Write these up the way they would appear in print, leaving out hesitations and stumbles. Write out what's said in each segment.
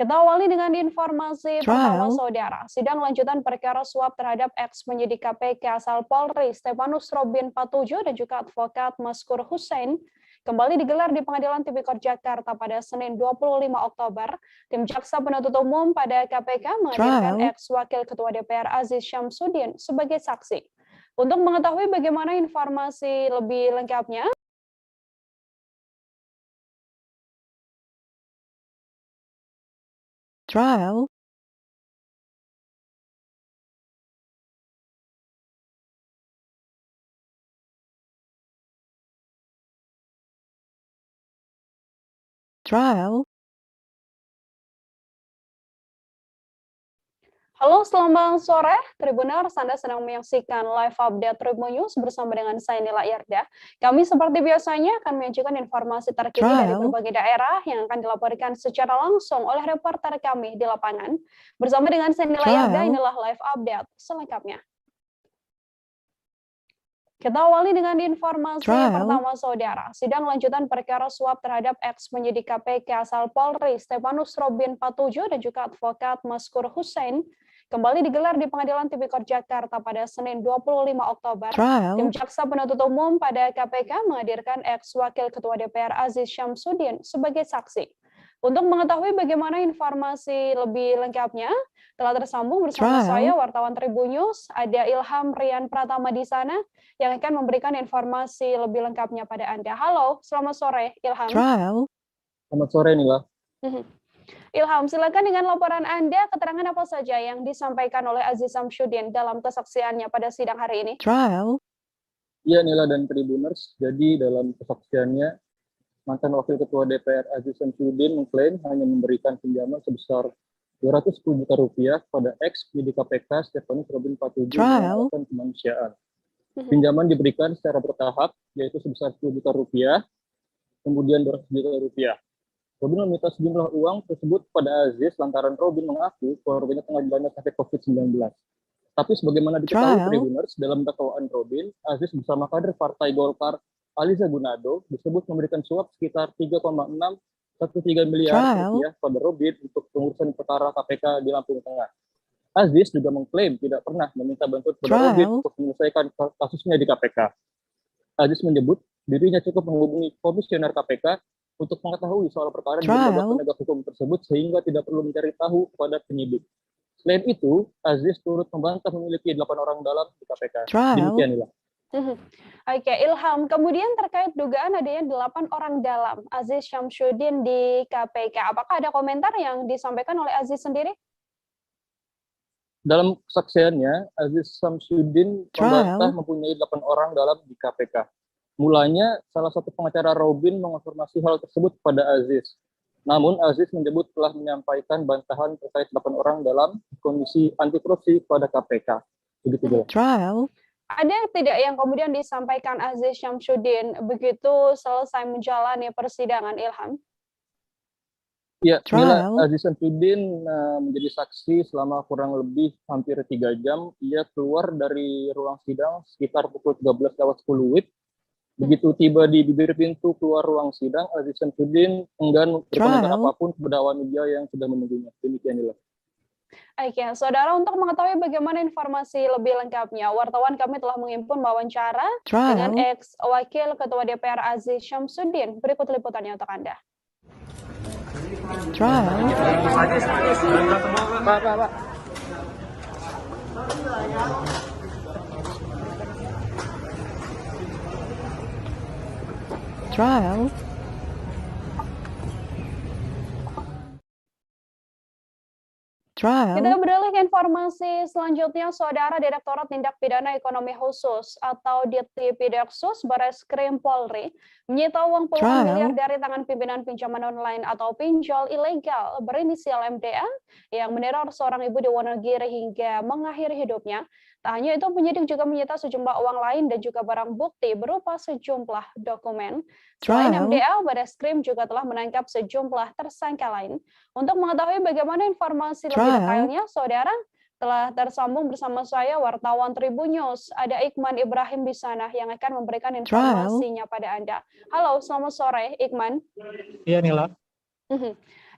Kita awali dengan informasi pertama, Trial. Saudara. Sidang lanjutan perkara suap terhadap ex-penyidik KPK asal Polri, Stefanus Robin Patuju dan juga advokat Maskur Hussein kembali digelar di Pengadilan Tipikor Jakarta pada Senin 25 Oktober. Tim Jaksa Penuntut Umum pada KPK menghadirkan Trial. ex-wakil Ketua DPR Aziz Syamsuddin sebagai saksi. Untuk mengetahui bagaimana informasi lebih lengkapnya, Trial. Trial. halo, selamat sore, Tribuners. Anda sedang menyaksikan live update Tribun News bersama dengan saya Nila Yarda. Kami seperti biasanya akan menyajikan informasi terkini dari Trial. berbagai daerah yang akan dilaporkan secara langsung oleh reporter kami di lapangan. Bersama dengan saya Nila Yarda, Trial. inilah live update selengkapnya. Kita awali dengan informasi pertama, Saudara. Sidang lanjutan perkara suap terhadap ex-penyidik KPK asal Polri, Stefanus Robin Patuju dan juga advokat Maskur Hussein kembali digelar di Pengadilan Tipikor Jakarta pada Senin 25 Oktober. Tim Trial. Jaksa Penuntut Umum pada KPK menghadirkan ex-wakil Ketua DPR Aziz Syamsuddin sebagai saksi. Untuk mengetahui bagaimana informasi lebih lengkapnya, telah tersambung bersama saya, wartawan Tribun News, ada Ilham Rian Pratama di sana, yang akan memberikan informasi lebih lengkapnya pada Anda. Halo, selamat sore, Ilham. Trial. Selamat sore, Nila. Ilham, silakan dengan laporan Anda, keterangan apa saja yang disampaikan oleh Aziz Syamsuddin dalam kesaksiannya pada sidang hari ini? Trial. Iya, Nila dan Tribuners. Jadi dalam kesaksiannya, mantan Wakil Ketua DPR Aziz Syamsuddin mengklaim hanya memberikan pinjaman sebesar 210 juta rupiah pada ex-penyidik KPK Stefanus Robin Patuju dengan alasan kemanusiaan. Pinjaman diberikan secara bertahap, yaitu sebesar 10 juta rupiah, kemudian 200 juta rupiah. Robin meminta sejumlah uang tersebut pada Aziz lantaran Robin mengaku keluarganya tengah dilanda sakit COVID-19. Tapi sebagaimana diketahui Tribuners, dalam dakwaan Robin, Aziz bersama kader Partai Golkar Aliza Gunado disebut memberikan suap sekitar 3,613 miliar rupiah pada Robin untuk pengurusan perkara KPK di Lampung Tengah. Aziz juga mengklaim tidak pernah meminta bantuan kepada Robin untuk menyelesaikan kasusnya di KPK. Aziz menyebut dirinya cukup menghubungi komisioner KPK untuk mengetahui soal perkara di lembaga penegak hukum tersebut sehingga tidak perlu mencari tahu kepada penyidik. Selain itu, Aziz turut membantah memiliki 8 orang dalam di KPK. Demikianlah. Oke, Ilham, kemudian terkait dugaan adanya 8 orang dalam Aziz Syamsuddin di KPK, apakah ada komentar yang disampaikan oleh Aziz sendiri? Dalam kesaksiannya, Aziz Syamsuddin membantah mempunyai 8 orang dalam di KPK. Mulanya, salah satu pengacara Robin mengonfirmasi hal tersebut kepada Aziz. Namun, Aziz menyebut telah menyampaikan bantahan terkait 8 orang dalam Komisi Anti Korupsi pada KPK. Begitu juga. Ada tidak yang kemudian disampaikan Aziz Syamsuddin begitu selesai menjalani persidangan, Ilham? Ya, bila Aziz Syamsuddin menjadi saksi selama kurang lebih hampir 3 jam, ia keluar dari ruang sidang sekitar pukul 13:10 WIB. Begitu tiba di bibir pintu keluar ruang sidang, Aziz Syamsuddin enggan berkomentar apapun kepada awak media yang sudah menunggunya. Demikianlah. Oke, Saudara, untuk mengetahui bagaimana informasi lebih lengkapnya, wartawan kami telah menghimpun wawancara dengan ex-wakil Ketua DPR Aziz Syamsuddin. Berikut liputannya untuk Anda. Trial. Kita beralih ke informasi selanjutnya, Saudara. Direktorat Tindak Pidana Ekonomi Khusus atau Ditpidaksus Bareskrim Polri menyita uang puluhan miliar dari tangan pimpinan pinjaman online atau pinjol ilegal berinisial MDA yang meneror seorang ibu di Wonogiri hingga mengakhiri hidupnya. Tak hanya itu, penyidik juga menyita sejumlah uang lain dan juga barang bukti berupa sejumlah dokumen. Selain MDA, Bareskrim juga telah menangkap sejumlah tersangka lain. Untuk mengetahui bagaimana informasi lebih detailnya, Saudara, telah tersambung bersama saya wartawan Tribun News. Ada Iqman Ibrahim di sana yang akan memberikan informasinya pada Anda. Halo, selamat sore, Iqman. Iya, Nila.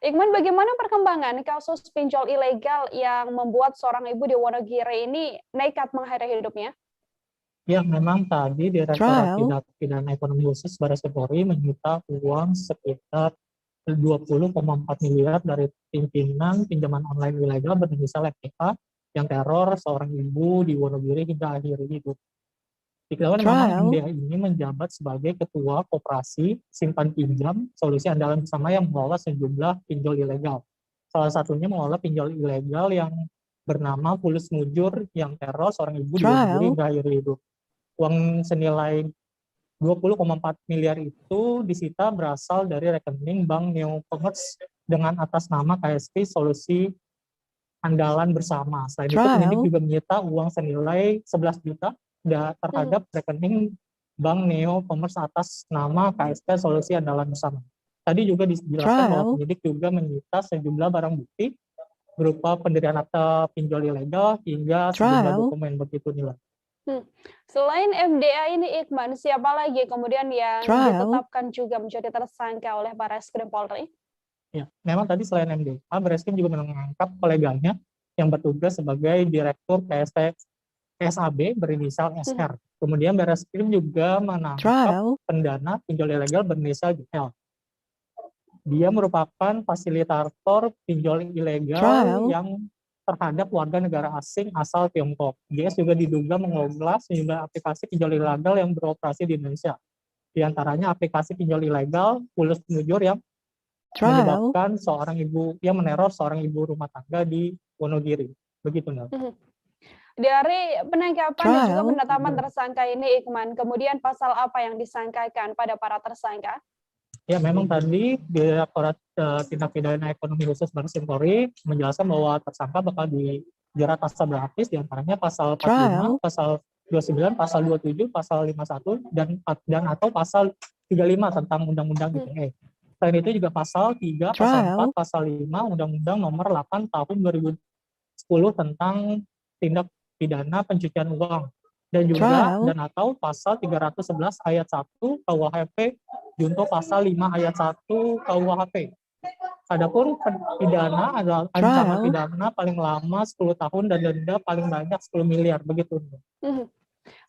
Iqman, bagaimana perkembangan kasus pinjol ilegal yang membuat seorang ibu di Wonogiri ini nekat mengakhiri hidupnya? Ya, memang tadi Direktorat Trial. Tindak Pidana Ekonomi Khusus Baris Krim Polri menyita uang sekitar 20,4 miliar dari pimpinan pinjaman online ilegal berinisial FPK yang teror seorang ibu di Wonogiri hingga akhir hidup. Diketahui memang Trial. MDA ini menjabat sebagai Ketua Koperasi Simpan Pinjam Solusi Andalan Bersama yang mengelola sejumlah pinjol ilegal. Salah satunya mengelola pinjol ilegal yang bernama Fulus Mujur yang teror seorang ibu di Wonogiri hingga akhir hidup. Uang senilai 20,4 miliar itu disita berasal dari rekening Bank Neo Commerce dengan atas nama KSP Solusi Andalan Bersama. Selain itu, penyidik juga menyita uang senilai 11 juta terhadap rekening Bank Neo Commerce atas nama KSP Solusi Andalan Bersama. Tadi juga dijelaskan bahwa penyidik juga menyita sejumlah barang bukti berupa pendirian akta pinjol ilegal hingga sejumlah dokumen begitu nilai. Selain MDA ini, Iqman, siapa lagi kemudian yang ditetapkan juga menjadi tersangka oleh Baris Krim Polri? Ya, memang tadi selain MDA, Baris Krim juga menangkap koleganya yang bertugas sebagai Direktur KSAB berinisial SR. Kemudian Baris Krim juga menangkap pendana pinjol ilegal berinisial GL. Dia merupakan fasilitator pinjol ilegal yang terhadap warga negara asing asal Tiongkok. GS juga diduga mengelola sejumlah aplikasi pinjol ilegal yang beroperasi di Indonesia. Di antaranya aplikasi pinjol ilegal Fulus Mujur yang menyebabkan seorang ibu yang meneror seorang ibu rumah tangga di Wonogiri. Begitu, Nel. Dari penangkapan dan juga penetapan tersangka ini, Iqman, kemudian pasal apa yang disangkakan pada para tersangka? Ya, memang tadi Direktorat Tindak Pidana Ekonomi Khusus Baris Krim Polri menjelaskan bahwa tersangka bakal dijerat pasal berlapis, diantaranya pasal 45, pasal 29, pasal 27, pasal 51, dan atau pasal 35 tentang Undang-Undang ITE. Selain itu juga pasal 3, pasal 4, pasal 5 Undang-Undang Nomor 8 Tahun 2010 tentang tindak pidana pencucian uang. Dan juga dan atau pasal 311 ayat 1 KUHP junto pasal 5 ayat 1 KUHP. Adapun pidana adalah ancaman pidana paling lama 10 tahun dan denda paling banyak 10 miliar begitu.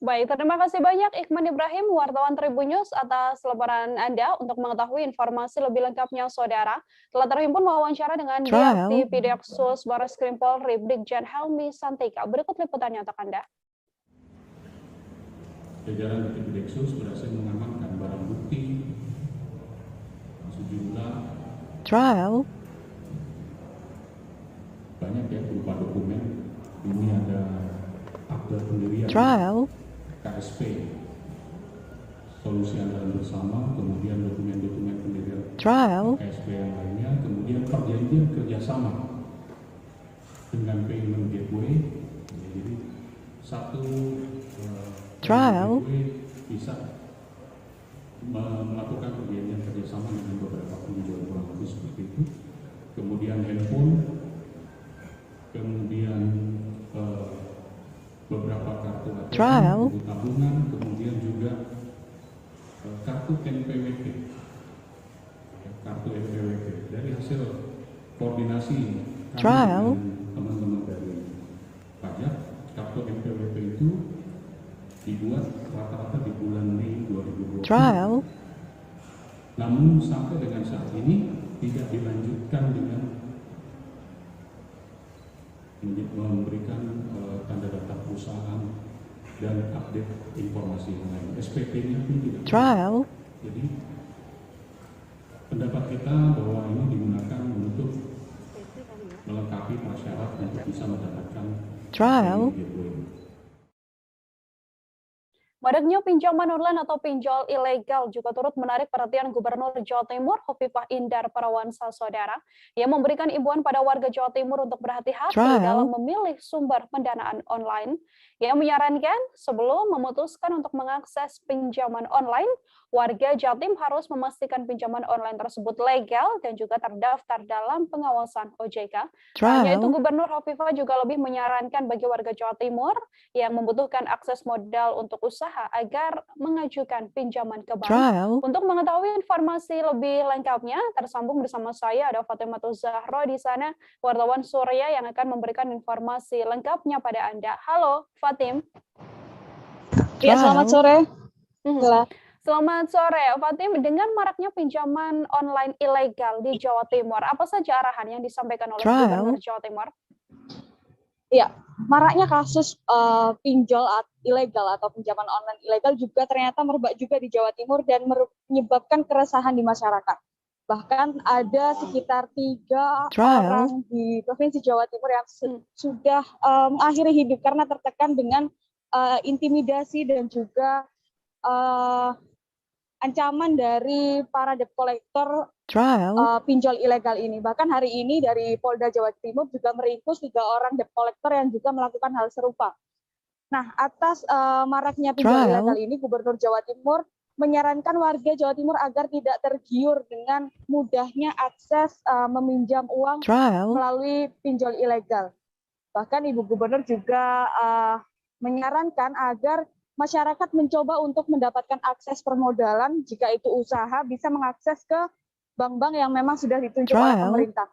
Baik, terima kasih banyak Iqman Ibrahim, wartawan Tribun News atas laporan Anda. Untuk mengetahui informasi lebih lengkapnya, saudara, telah terhimpun wawancara dengan Direktur Pidaksus Baris Krim Polri, Brigjen Helmi Santika. Berikut liputannya untuk Anda. Jajaran Pidaksus berhasil mengamankan barang bukti sejumlah banyak ya berupa dokumen. Ini ada akta pendirian KSP Solusi Andalan Bersama, kemudian dokumen-dokumen pendirian KSP yang lainnya, kemudian perjanjian kerjasama dengan payment gateway. Jadi satu bisa melakukan perjanjian kerjasama dengan beberapa penjual kurang lebih seperti itu. Kemudian handphone, kemudian beberapa kartu ATM, tabungan, kemudian juga kartu NPWP. Kartu NPWP. Dari hasil koordinasi kami dengan teman-teman dari pajak, kartu NPWP itu dibuat rata-rata di bulan Mei 2020. Namun sampai dengan saat ini tidak dilanjutkan dengan memberikan tanda daftar perusahaan dan update informasi yang lain. SPT-nya pun tidak. Jadi pendapat kita bahwa ini digunakan untuk melengkapi prasyarat untuk bisa mendapatkan Maraknya pinjaman online atau pinjol ilegal juga turut menarik perhatian Gubernur Jawa Timur, Hovifah Indar Parawansa, saudara, yang memberikan imbauan pada warga Jawa Timur untuk berhati-hati dalam memilih sumber pendanaan online. Yang menyarankan sebelum memutuskan untuk mengakses pinjaman online, warga Jatim harus memastikan pinjaman online tersebut legal dan juga terdaftar dalam pengawasan OJK. Hanya itu, Gubernur Hovifah juga lebih menyarankan bagi warga Jawa Timur yang membutuhkan akses modal untuk usaha agar mengajukan pinjaman ke bank. Untuk mengetahui informasi lebih lengkapnya, tersambung bersama saya ada Fatimatul Zahro di sana, wartawan Surya yang akan memberikan informasi lengkapnya pada Anda. Halo, Fatim. Ya, selamat sore. Selamat sore, Fatim. Dengan maraknya pinjaman online ilegal di Jawa Timur, apa saja arahan yang disampaikan oleh Gubernur Jawa Timur? Ya, maraknya kasus pinjol ilegal atau pinjaman online ilegal juga ternyata merebak juga di Jawa Timur dan menyebabkan keresahan di masyarakat. Bahkan ada sekitar 3 orang di Provinsi Jawa Timur yang sudah mengakhiri hidup karena tertekan dengan intimidasi dan juga ancaman dari para debt collector pinjol ilegal ini. Bahkan hari ini dari Polda Jawa Timur juga meringkus 3 orang debt collector yang juga melakukan hal serupa. Nah, atas maraknya pinjol ilegal ini, Gubernur Jawa Timur menyarankan warga Jawa Timur agar tidak tergiur dengan mudahnya akses meminjam uang melalui pinjol ilegal. Bahkan Ibu Gubernur juga menyarankan agar masyarakat mencoba untuk mendapatkan akses permodalan jika itu usaha bisa mengakses ke bank-bank yang memang sudah ditunjuk oleh pemerintah.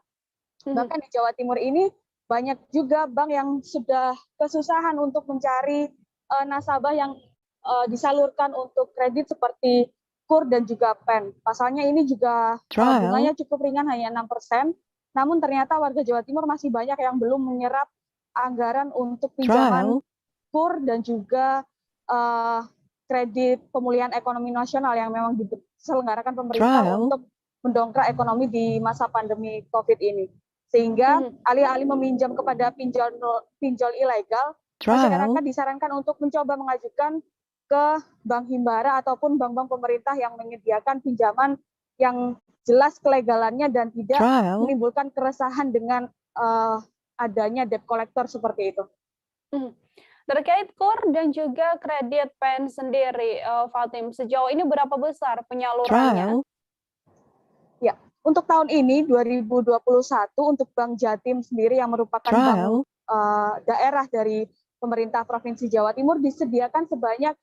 Bahkan di Jawa Timur ini banyak juga bank yang sudah kesusahan untuk mencari nasabah yang disalurkan untuk kredit seperti KUR dan juga PEN. Pasalnya ini juga bunganya cukup ringan, hanya 6%. Namun ternyata warga Jawa Timur masih banyak yang belum menyerap anggaran untuk pinjaman KUR dan juga kredit pemulihan ekonomi nasional yang memang diselenggarakan pemerintah untuk mendongkrak ekonomi di masa pandemi COVID ini. Sehingga alih-alih meminjam kepada pinjol ilegal, masyarakat disarankan untuk mencoba mengajukan ke Bank Himbara ataupun bank-bank pemerintah yang menyediakan pinjaman yang jelas kelegalannya dan tidak menimbulkan keresahan dengan adanya debt collector seperti itu. Terkait KUR dan juga kredit PEN sendiri, Fatim, sejauh ini berapa besar penyalurannya? Ya, untuk tahun ini 2021 untuk Bank Jatim sendiri yang merupakan bank daerah dari pemerintah Provinsi Jawa Timur disediakan sebanyak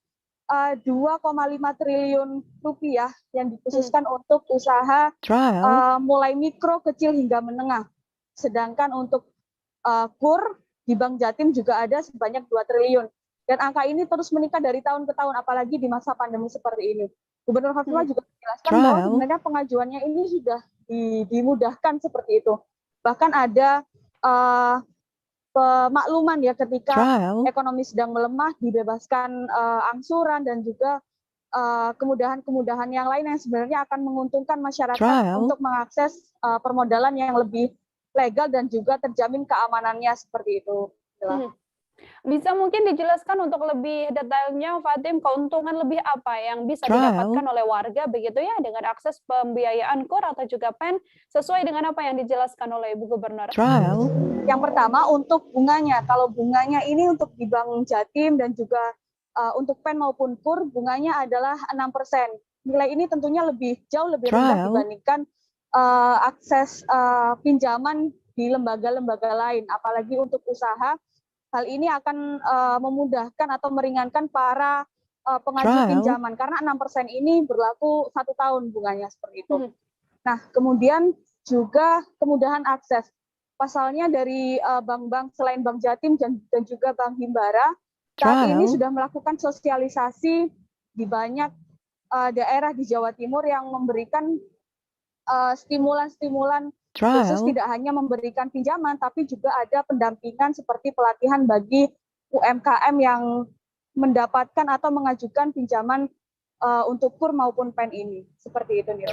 2,5 triliun rupiah yang dikhususkan untuk usaha mulai mikro, kecil hingga menengah. Sedangkan untuk KUR di Bank Jatim juga ada sebanyak 2 triliun. Dan angka ini terus meningkat dari tahun ke tahun, apalagi di masa pandemi seperti ini. Gubernur Hovifah juga menjelaskan bahwa sebenarnya pengajuannya ini sudah dimudahkan seperti itu. Bahkan ada pemakluman ya ketika ekonomi sedang melemah, dibebaskan angsuran dan juga kemudahan-kemudahan yang lain yang sebenarnya akan menguntungkan masyarakat untuk mengakses permodalan yang lebih legal dan juga terjamin keamanannya seperti itu. Bisa mungkin dijelaskan untuk lebih detailnya, Fatim, keuntungan lebih apa yang bisa didapatkan oleh warga begitu ya dengan akses pembiayaan KUR atau juga PEN sesuai dengan apa yang dijelaskan oleh Ibu Gubernur? Yang pertama untuk bunganya. Kalau bunganya ini untuk di Bank Jatim dan juga untuk PEN maupun KUR bunganya adalah 6%. Nilai ini tentunya jauh lebih rendah dibandingkan akses pinjaman di lembaga-lembaga lain, apalagi untuk usaha. Hal ini akan memudahkan atau meringankan para pengaju pinjaman karena 6% ini berlaku 1 tahun bunganya seperti itu. Nah, kemudian juga kemudahan akses. Pasalnya dari bank-bank selain Bank Jatim dan juga Bank Himbara saat ini sudah melakukan sosialisasi di banyak daerah di Jawa Timur yang memberikan stimulan-stimulan khusus, tidak hanya memberikan pinjaman, tapi juga ada pendampingan seperti pelatihan bagi UMKM yang mendapatkan atau mengajukan pinjaman untuk KUR maupun PEN ini. Seperti itu, Nila.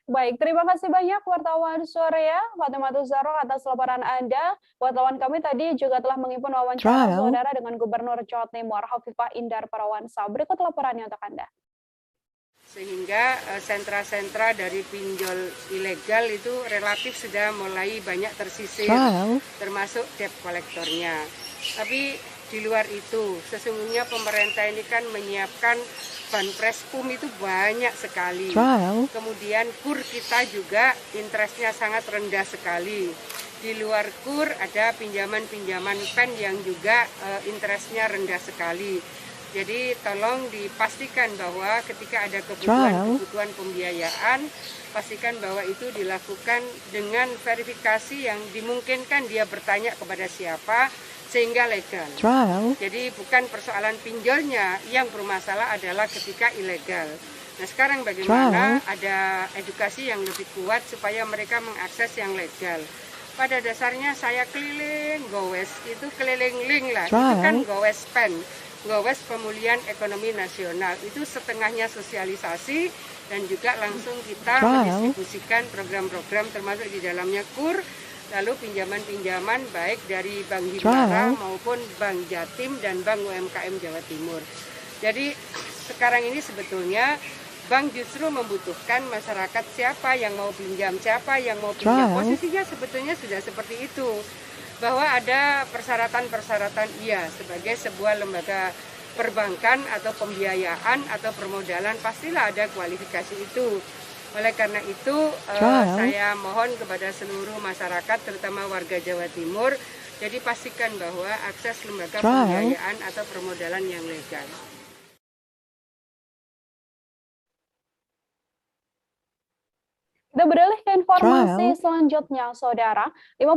Baik, terima kasih banyak wartawan Surya, Fatimatul Zahro atas laporan Anda. Wartawan kami tadi juga telah menghimpun wawancara saudara dengan Gubernur Jawa Timur, Hovifah Indar Parawansa. Berikut laporannya untuk Anda. Sehingga sentra-sentra dari pinjol ilegal itu relatif sudah mulai banyak tersisir, termasuk debt kolektornya. Tapi di luar itu, sesungguhnya pemerintah ini kan menyiapkan banpres PUM itu banyak sekali. Trial. Kemudian KUR kita juga interestnya sangat rendah sekali. Di luar KUR ada pinjaman-pinjaman PEN yang juga interestnya rendah sekali. Jadi tolong dipastikan bahwa ketika ada kebutuhan pembiayaan, pastikan bahwa itu dilakukan dengan verifikasi yang dimungkinkan dia bertanya kepada siapa sehingga legal. Jadi bukan persoalan pinjolnya, yang bermasalah adalah ketika ilegal. Nah sekarang bagaimana ada edukasi yang lebih kuat supaya mereka mengakses yang legal. Pada dasarnya saya keliling Gowes, itu keliling link lah, itu kan Gowes PEN. Gowes Pemulihan Ekonomi Nasional, itu setengahnya sosialisasi dan juga langsung kita mendistribusikan program-program termasuk di dalamnya KUR, lalu pinjaman-pinjaman baik dari Bank Himbara maupun Bank Jatim dan Bank UMKM Jawa Timur. Jadi sekarang ini sebetulnya bank justru membutuhkan masyarakat siapa yang mau pinjam, siapa yang mau pinjam. Posisinya sebetulnya sudah seperti itu. Bahwa ada persyaratan-persyaratan sebagai sebuah lembaga perbankan atau pembiayaan atau permodalan pastilah ada kualifikasi itu. Oleh karena itu saya mohon kepada seluruh masyarakat terutama warga Jawa Timur, jadi pastikan bahwa akses lembaga pembiayaan atau permodalan yang legal. Kita beralih ke informasi selanjutnya, Saudara. 55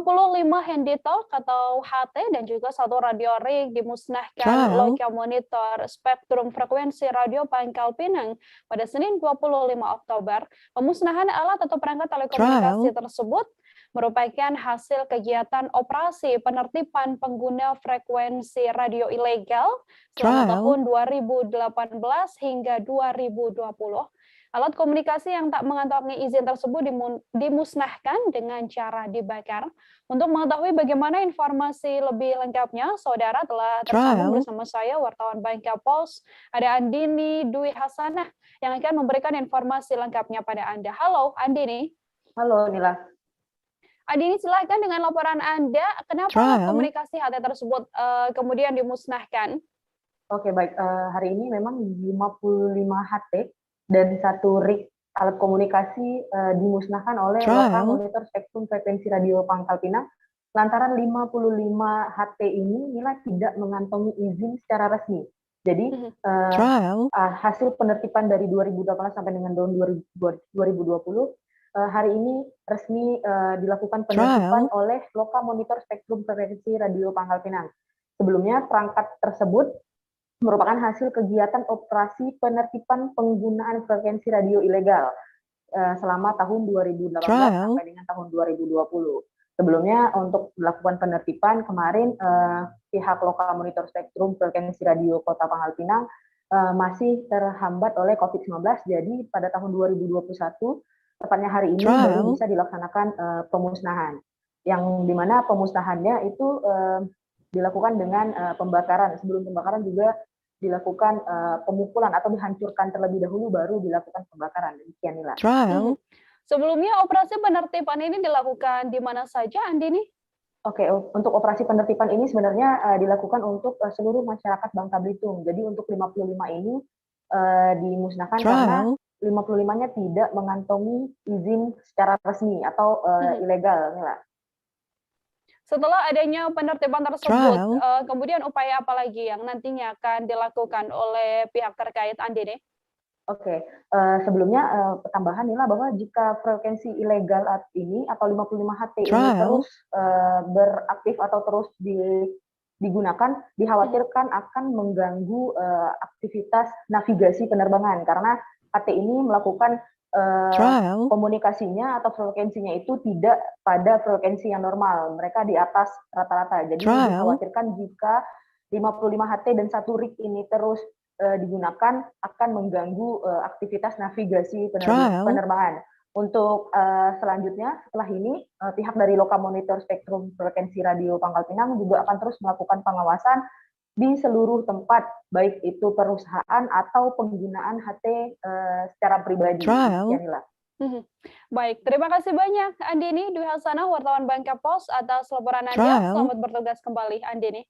handy-talk atau HT dan juga 1 radio rig dimusnahkan Loka Monitor Spektrum Frekuensi Radio Pangkal Pinang pada Senin 25 Oktober. Pemusnahan alat atau perangkat telekomunikasi tersebut merupakan hasil kegiatan operasi penertiban pengguna frekuensi radio ilegal selama tahun 2018 hingga 2020. Alat komunikasi yang tak mengantongi izin tersebut dimusnahkan dengan cara dibakar. Untuk mengetahui bagaimana informasi lebih lengkapnya, Saudara telah tersambung bersama saya, wartawan Bangka Pos, ada Andini Dwi Hasanah, yang akan memberikan informasi lengkapnya pada Anda. Halo, Andini. Halo, Nila. Andini, silakan dengan laporan Anda, kenapa alat komunikasi HT tersebut kemudian dimusnahkan? Oke, baik. Hari ini memang 55 HT dan 1 rig alat komunikasi dimusnahkan oleh Loka Monitor Spektrum Frekuensi Radio Pangkal Pinang lantaran 55 HT ini nilai tidak mengantongi izin secara resmi. Jadi hasil penertiban dari 2018 sampai dengan tahun 2020 hari ini resmi dilakukan penertiban oleh Loka Monitor Spektrum Frekuensi Radio Pangkal Pinang. Sebelumnya perangkat tersebut merupakan hasil kegiatan operasi penertiban penggunaan frekuensi radio ilegal selama tahun 2018 sampai dengan tahun 2020. Sebelumnya untuk melakukan penertiban kemarin pihak Loka Monitor Spektrum Frekuensi Radio Kota Pangkal Pinang masih terhambat oleh COVID-19. Jadi pada tahun 2021 tepatnya hari ini baru bisa dilaksanakan pemusnahan. Yang dimana pemusnahannya itu dilakukan dengan pembakaran. Sebelum pembakaran juga dilakukan pemukulan atau dihancurkan terlebih dahulu baru dilakukan pembakaran. Demikian Nila. Sebelumnya operasi penertiban ini dilakukan di mana saja, Andini? Oke, untuk operasi penertiban ini sebenarnya dilakukan untuk seluruh masyarakat Bangka Belitung. Jadi untuk 55 ini dimusnahkan karena 55-nya tidak mengantongi izin secara resmi atau ilegal, Nila. Setelah adanya penertiban tersebut, kemudian upaya apa lagi yang nantinya akan dilakukan oleh pihak terkait, Andini? Oke, sebelumnya tambahan Nila bahwa jika frekuensi ilegal ini atau 55 HT ini terus beraktif atau terus digunakan, dikhawatirkan akan mengganggu aktivitas navigasi penerbangan karena HT ini melakukan komunikasinya atau frekuensinya itu tidak pada frekuensi yang normal, mereka di atas rata-rata. Jadi dikhawatirkan jika 55 HT dan 1 rig ini terus digunakan akan mengganggu aktivitas navigasi penerbangan. Untuk selanjutnya setelah ini pihak dari Loka Monitor Spektrum Frekuensi Radio Pangkal Pinang juga akan terus melakukan pengawasan di seluruh tempat, baik itu perusahaan atau penggunaan HT secara pribadi. Baik, terima kasih banyak Andini Dwi Hasanah, wartawan Bangka Pos atas laporan Anda. Selamat bertugas kembali, Andini.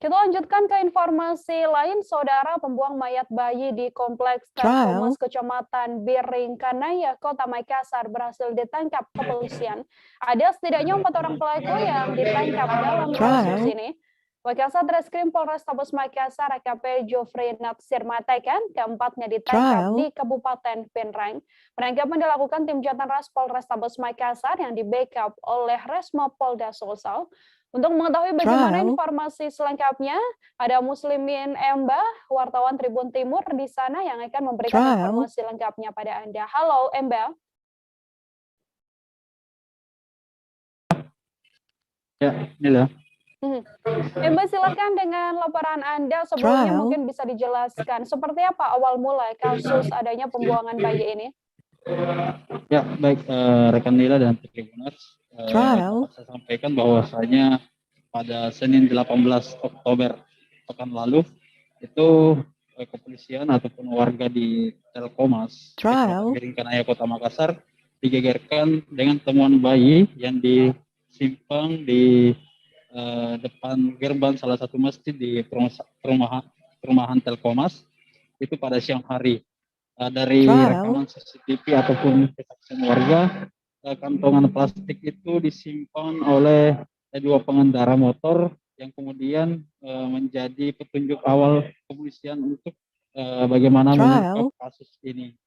Kita lanjutkan ke informasi lain, saudara. Pembuang mayat bayi di Kompleks Telkommas Kecamatan Biringkanaya, Kota Makassar berhasil ditangkap kepolisian. Ada setidaknya 4 orang pelaku yang ditangkap dalam kasus ini. Wakasat Reskrim Polrestabes Makassar AKP Jofri Natsir mengatakan keempatnya ditangkap di Kabupaten Pinrang. Penangkapan dilakukan tim Jatanras Polrestabes Makassar yang di-backup oleh Resmo Polda Sulsel. Untuk mengetahui bagaimana informasi selengkapnya, ada Muslimin Emba, wartawan Tribun Timur di sana yang akan memberikan informasi lengkapnya pada Anda. Halo Emba. Ya, inilah. Emba, silakan dengan laporan Anda. Sebelumnya mungkin bisa dijelaskan seperti apa awal mula kasus adanya pembuangan bayi ini? Ya, baik rekan Nila dan Tribuners. Saya sampaikan bahwasanya pada Senin 18 Oktober pekan lalu itu kepolisian ataupun warga di Telkommas Biringkanaya Kota Makassar digegerkan dengan temuan bayi yang disimpang di depan gerbang salah satu masjid di perumahan Telkommas itu pada siang hari. Dari rekaman CCTV ataupun kesaksian warga, kantongan plastik itu disimpan oleh 2 pengendara motor yang kemudian menjadi petunjuk awal kepolisian untuk bagaimana mengungkap kasus ini.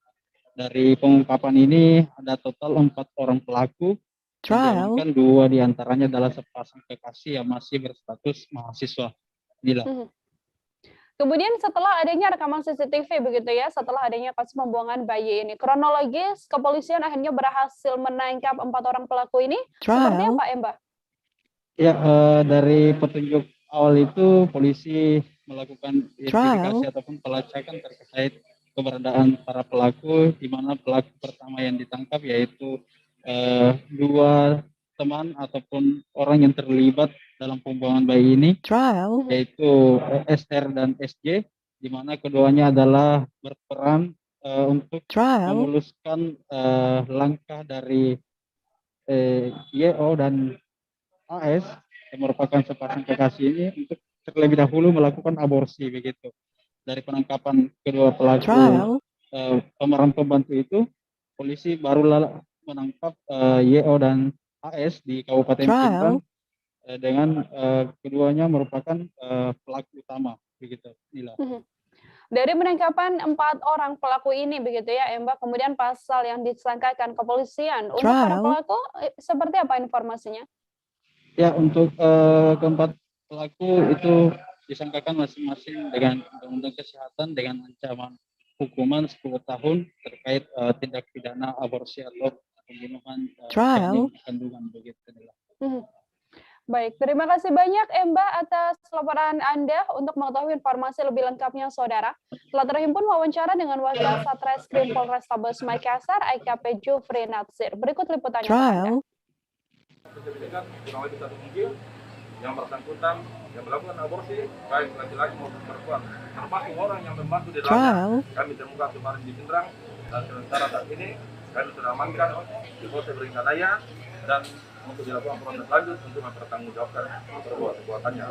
Dari pengungkapan ini ada total 4 orang pelaku, dan 2 diantaranya adalah sepasang kekasih yang masih berstatus mahasiswa. Inilah. Kemudian setelah adanya rekaman CCTV begitu ya, setelah adanya kasus pembuangan bayi ini, kronologis kepolisian akhirnya berhasil menangkap 4 orang pelaku ini. Seperti apa, Mbak? Ya, dari petunjuk awal itu polisi melakukan identifikasi ataupun pelacakan terkait keberadaan para pelaku, di mana pelaku pertama yang ditangkap yaitu 2 teman ataupun orang yang terlibat dalam pembuangan bayi ini, yaitu SR dan SJ, di mana keduanya adalah berperan untuk memuluskan langkah dari YO dan AS yang merupakan sepasang kekasih ini untuk terlebih dahulu melakukan aborsi begitu. Dari penangkapan kedua pelaku pemeran pembantu itu, polisi baru menangkap YO dan AS di Kabupaten Pinrang dengan keduanya merupakan pelaku utama begitu. Inilah. Dari penangkapan 4 orang pelaku ini begitu ya, Mbak, kemudian pasal yang disangkakan kepolisian untuk para pelaku seperti apa informasinya? Ya, untuk keempat pelaku itu disangkakan masing-masing dengan undang-undang kesehatan dengan ancaman hukuman 10 tahun terkait tindak pidana aborsi atau pembunuhan janin kandungan begitu. Baik, terima kasih banyak Mbak atas laporan Anda. Untuk mengetahui informasi lebih lengkapnya, saudara, telah terhimpun wawancara dengan Wakasat Reskrim Polrestabes Makassar AKP Jofri Natsir. Berikut liputannya untuk Anda. Sertifikat kurang lebih 1 minggu yang bersangkutan yang melakukan aborsi baik laki-laki maupun perempuan, termasuk orang yang membantu di dalamnya. Kami temukan kemarin di Pinrang, dan sementara saat ini kami sudah amankan di Polsek Biringkanaya dan untuk dilakukan proses lanjut untuk mempertanggungjawabkan perbuatannya.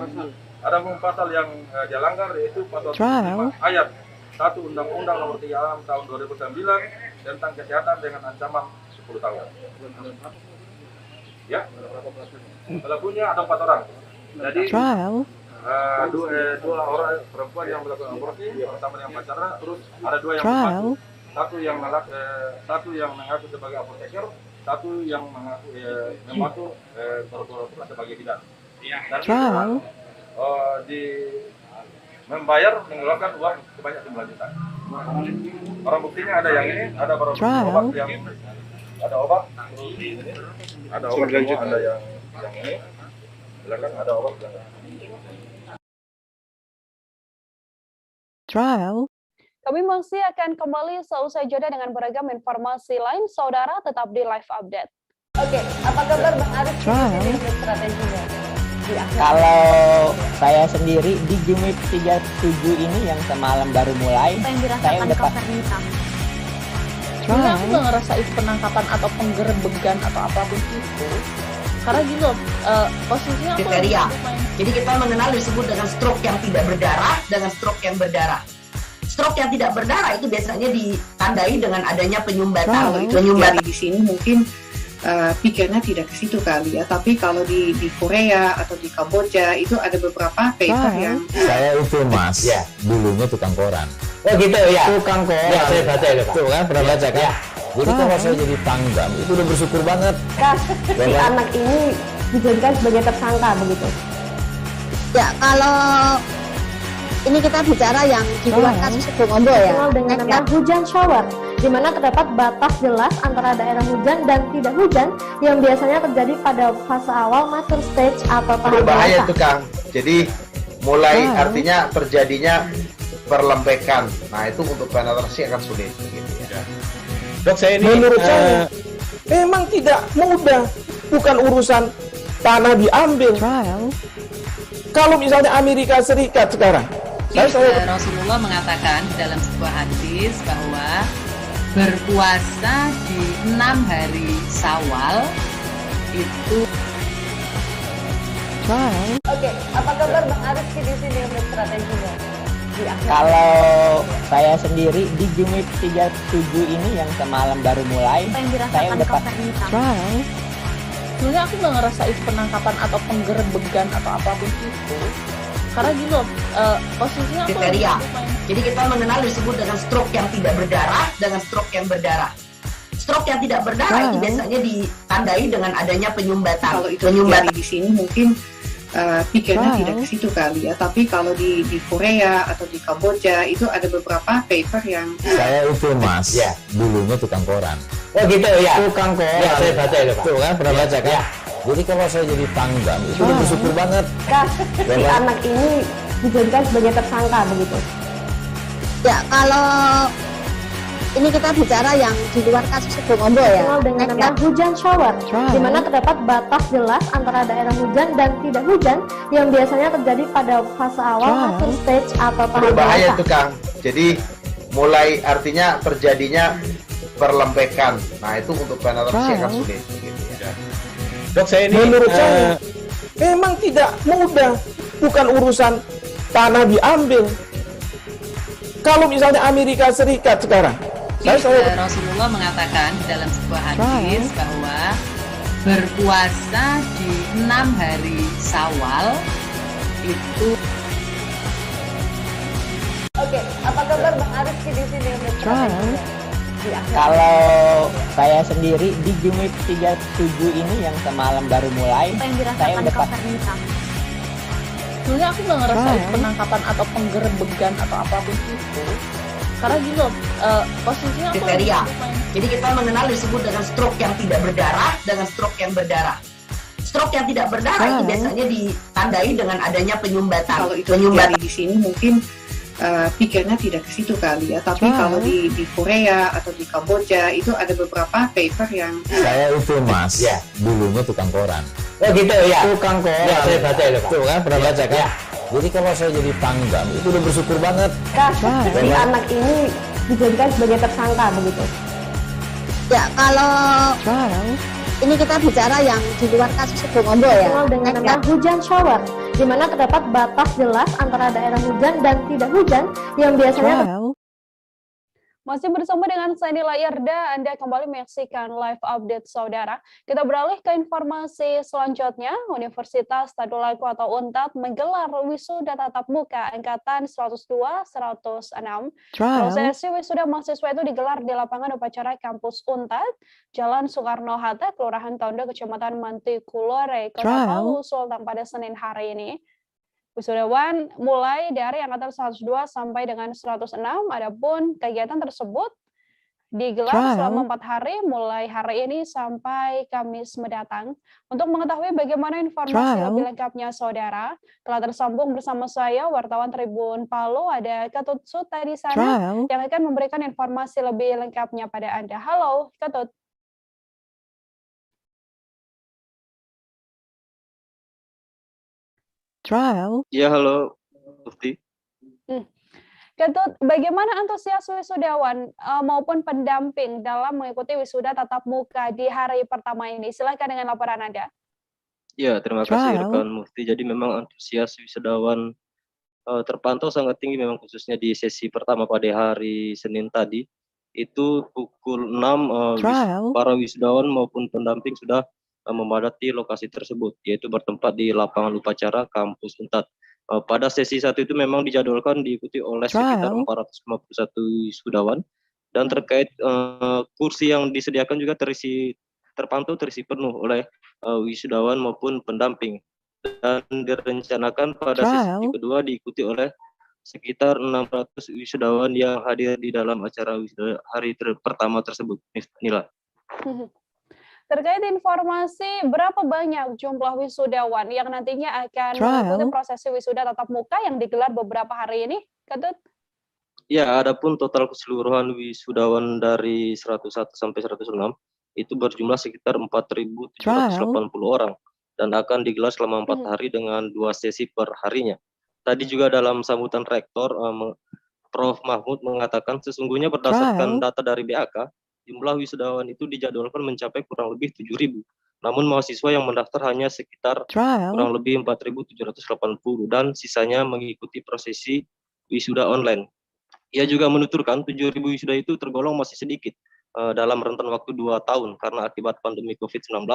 Ada pasal yang dia langgar, yaitu pasal 5 ayat 1 Undang-Undang Nomor 3 Tahun 2009 tentang kesehatan dengan ancaman 10 tahun. Ya, pelakunya ada 4 orang. Jadi dua orang perempuan yang melakukan aborsi, pertama yang pacaran, terus ada 2 yang membantu, satu yang mengaku sebagai apoteker, satu yang mengaku berpura-pura sebagai bidan. Dan di membayar mengeluarkan uang sebanyak 9 juta. Orang buktinya ada yang ini, ada obat yang ada obat, ada obat semua, ada yang ini, silakan ada obat yang Kami masih akan kembali seusai jeda dengan beragam informasi lain, saudara tetap di live update. Oke, apa kabar Bang Arif dengan strateginya? Ya, kalau saya sendiri di Jumit 37 ini yang semalam baru mulai, saya udah Sebenarnya aku nggak ngerasa itu penangkapan atau penggerebegan atau apapun itu. Karena gini loh, posisinya aku kriteria. Jadi kita mengenal disebut dengan stroke yang tidak berdarah dengan stroke yang berdarah. Stroke yang tidak berdarah itu biasanya ditandai dengan adanya penyumbatan. Penyumbatan di sini mungkin pikirnya tidak ke situ kali ya, tapi kalau di Korea atau di Kamboja itu ada beberapa paper yang saya itu mas, ya dulunya tukang koran. Oh gitu ya. Tukang koran. Ya saya baca itu Pak. Tuh kan pernah baca kan? Ya. Jadi kalau saya jadi tanggam itu udah bersyukur banget. Si anak ini dijadikan sebagai tersangka begitu. Ya kalau ini kita bicara yang di luar kasus Bongombo ya. Dikenal dengan nama hujan shower, di mana terdapat batas jelas antara daerah hujan dan tidak hujan yang biasanya terjadi pada fase awal mature stage atau tahap berbahaya dewasa. itu Kang. Jadi mulai artinya terjadinya perlembekan. Nah itu untuk penetrasi akan sulit. Gitu ya. Dok saya ini menurut saya memang tidak mudah, bukan urusan tanah diambil. Kalau misalnya Amerika Serikat sekarang, Rasulullah mengatakan dalam sebuah hadis bahwa berpuasa di 6 hari Syawal itu. Oke, apa kabar Bang Arief di sini untuk strateginya? Kalau saya sendiri di Jumit 37 ini yang semalam baru mulai, saya udah pas. Sebenarnya aku nggak ngerasa itu penangkapan atau penggerebegan atau apapun itu. Karena gini loh, posisinya aku kriteria. Jadi kita mengenal disebut dengan stroke yang tidak berdarah dengan stroke yang berdarah. Stroke yang tidak berdarah itu biasanya ditandai dengan adanya penyumbatan. Kalau itu penyumbatan di sini mungkin pikirnya tidak ke situ kali ya, tapi kalau di Korea atau di Kamboja itu ada beberapa paper yang saya itu mas, ya dulunya tukang koran. Oh gitu ya. Tukang koran. Ya saya baca itu Pak. Tuh kan pernah baca kan? Ya. Jadi kalau saya jadi tanggam itu udah bersyukur banget. Si anak ini dijadikan sebagai tersangka begitu. Ya kalau ini kita bicara yang di luar kasus Bongombo ya. Dikenal dengan nama hujan shower, di mana terdapat batas jelas antara daerah hujan dan tidak hujan yang biasanya terjadi pada fase awal mature stage atau tahap berbahaya dewasa. itu Kang. Jadi mulai artinya terjadinya perlembekan. Nah itu untuk penetrasi akan sulit. Gitu ya. Dok saya ini menurut saya memang tidak mudah, bukan urusan tanah diambil. Kalau misalnya Amerika Serikat sekarang, Rasulullah mengatakan dalam sebuah hadis bahwa berpuasa di 6 hari Syawal itu. Oke, apa kabar Bang Arief di sini untuk strateginya? Kalau saya sendiri di Jumit 37 ini yang semalam baru mulai, saya udah pas. Sebenarnya aku nggak ngerasa itu penangkapan atau penggerebegan atau apapun itu. Karena gini loh, posisinya aku kriteria. Jadi kita mengenal disebut dengan stroke yang tidak berdarah dengan stroke yang berdarah. Stroke yang tidak berdarah itu biasanya ditandai dengan adanya penyumbatan. Kalau itu penyumbatan di sini mungkin pikirnya tidak ke situ kali ya, tapi kalau di Korea atau di Kamboja itu ada beberapa paper yang saya itu mas, ya dulunya tukang koran. Oh gitu ya. Tukang koran. Ya saya baca itu Pak. Tuh kan pernah baca kan? Ya. Jadi kalau saya jadi tanggam itu udah bersyukur banget. Si anak ini dijadikan sebagai tersangka begitu. Ya kalau ini kita bicara yang di luar kasus Bongombo ya. Dikenal dengan nama hujan shower, di mana terdapat batas jelas antara daerah hujan dan tidak hujan yang biasanya Masih bersama dengan saya Nila Irda, Anda kembali menyaksikan live update saudara. Kita beralih ke informasi selanjutnya. Universitas Tadulako atau UNTAD menggelar wisuda tatap muka angkatan 102-106. Prosesi wisuda mahasiswa itu digelar di lapangan upacara kampus UNTAD, Jalan Soekarno-Hatta, Kelurahan Tondo, Kecamatan Mantikulore, Kota Palu, Sultan pada Senin hari ini. Wisudawan mulai dari angkatan 102 sampai dengan 106, adapun kegiatan tersebut digelar selama 4 hari, mulai hari ini sampai Kamis mendatang. Untuk mengetahui bagaimana informasi lebih lengkapnya, saudara, telah tersambung bersama saya, wartawan Tribun Palu, ada Ketut Suta di sana, yang akan memberikan informasi lebih lengkapnya pada Anda. Halo, Ketut. Ya, halo, Mufti. Ketut, bagaimana antusias wisudawan maupun pendamping dalam mengikuti wisuda tatap muka di hari pertama ini? Silakan dengan laporan Anda. Ya, terima kasih rekan Mufti. Jadi memang antusias wisudawan terpantau sangat tinggi memang khususnya di sesi pertama pada hari Senin tadi. Itu pukul 6 para wisudawan maupun pendamping sudah memadati lokasi tersebut, yaitu bertempat di lapangan upacara kampus Unpad. Pada sesi 1 itu memang dijadwalkan diikuti oleh sekitar 451 wisudawan, dan terkait kursi yang disediakan juga terpantau terisi penuh oleh wisudawan maupun pendamping. Dan direncanakan pada sesi kedua diikuti oleh sekitar 600 wisudawan yang hadir di dalam acara wisuda hari pertama tersebut. Nila. Terkait informasi berapa banyak jumlah wisudawan yang nantinya akan mengikuti prosesi wisuda tatap muka yang digelar beberapa hari ini, Ketut? Ya, adapun total keseluruhan wisudawan dari 101 sampai 106 itu berjumlah sekitar 4.780 orang. Dan akan digelar selama 4 hari dengan 2 sesi per harinya. Tadi juga dalam sambutan rektor, Prof. Mahmud mengatakan sesungguhnya berdasarkan data dari BAK, jumlah wisudawan itu dijadwalkan mencapai kurang lebih 7.000. Namun mahasiswa yang mendaftar hanya sekitar kurang lebih 4.780 dan sisanya mengikuti prosesi wisuda online. Ia juga menuturkan 7.000 wisuda itu tergolong masih sedikit dalam rentan waktu 2 tahun karena akibat pandemi COVID-19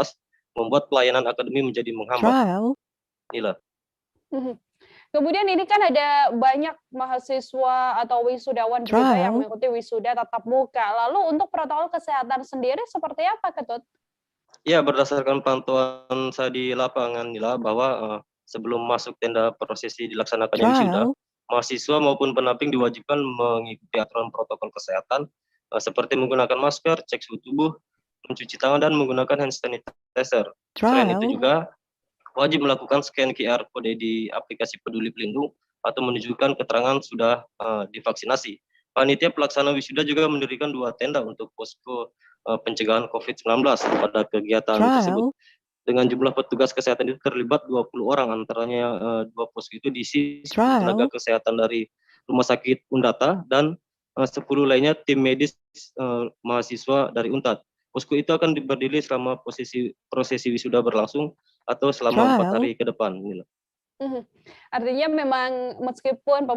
membuat pelayanan akademi menjadi menghambat. Nila. Kemudian ini kan ada banyak mahasiswa atau wisudawan juga yang mengikuti wisuda tatap muka. Lalu untuk protokol kesehatan sendiri seperti apa, Ketut? Ya, berdasarkan pantauan saya di lapangan, Nila, bahwa sebelum masuk tenda prosesi dilaksanakannya wisuda, mahasiswa maupun pendamping diwajibkan mengikuti aturan protokol kesehatan seperti menggunakan masker, cek suhu tubuh, mencuci tangan, dan menggunakan hand sanitizer. Selain itu juga wajib melakukan scan QR kode di aplikasi Peduli Pelindung atau menunjukkan keterangan sudah divaksinasi. Panitia pelaksana wisuda juga mendirikan 2 tenda untuk posko pencegahan COVID-19 pada kegiatan tersebut. Dengan jumlah petugas kesehatan itu terlibat 20 orang, antaranya 2 posko itu diisi 10 tenaga kesehatan dari Rumah Sakit Undata dan 10 lainnya tim medis mahasiswa dari Unpad. Posko itu akan berdiri selama prosesi wisuda berlangsung atau selama 4 hari ke depan. Artinya memang meskipun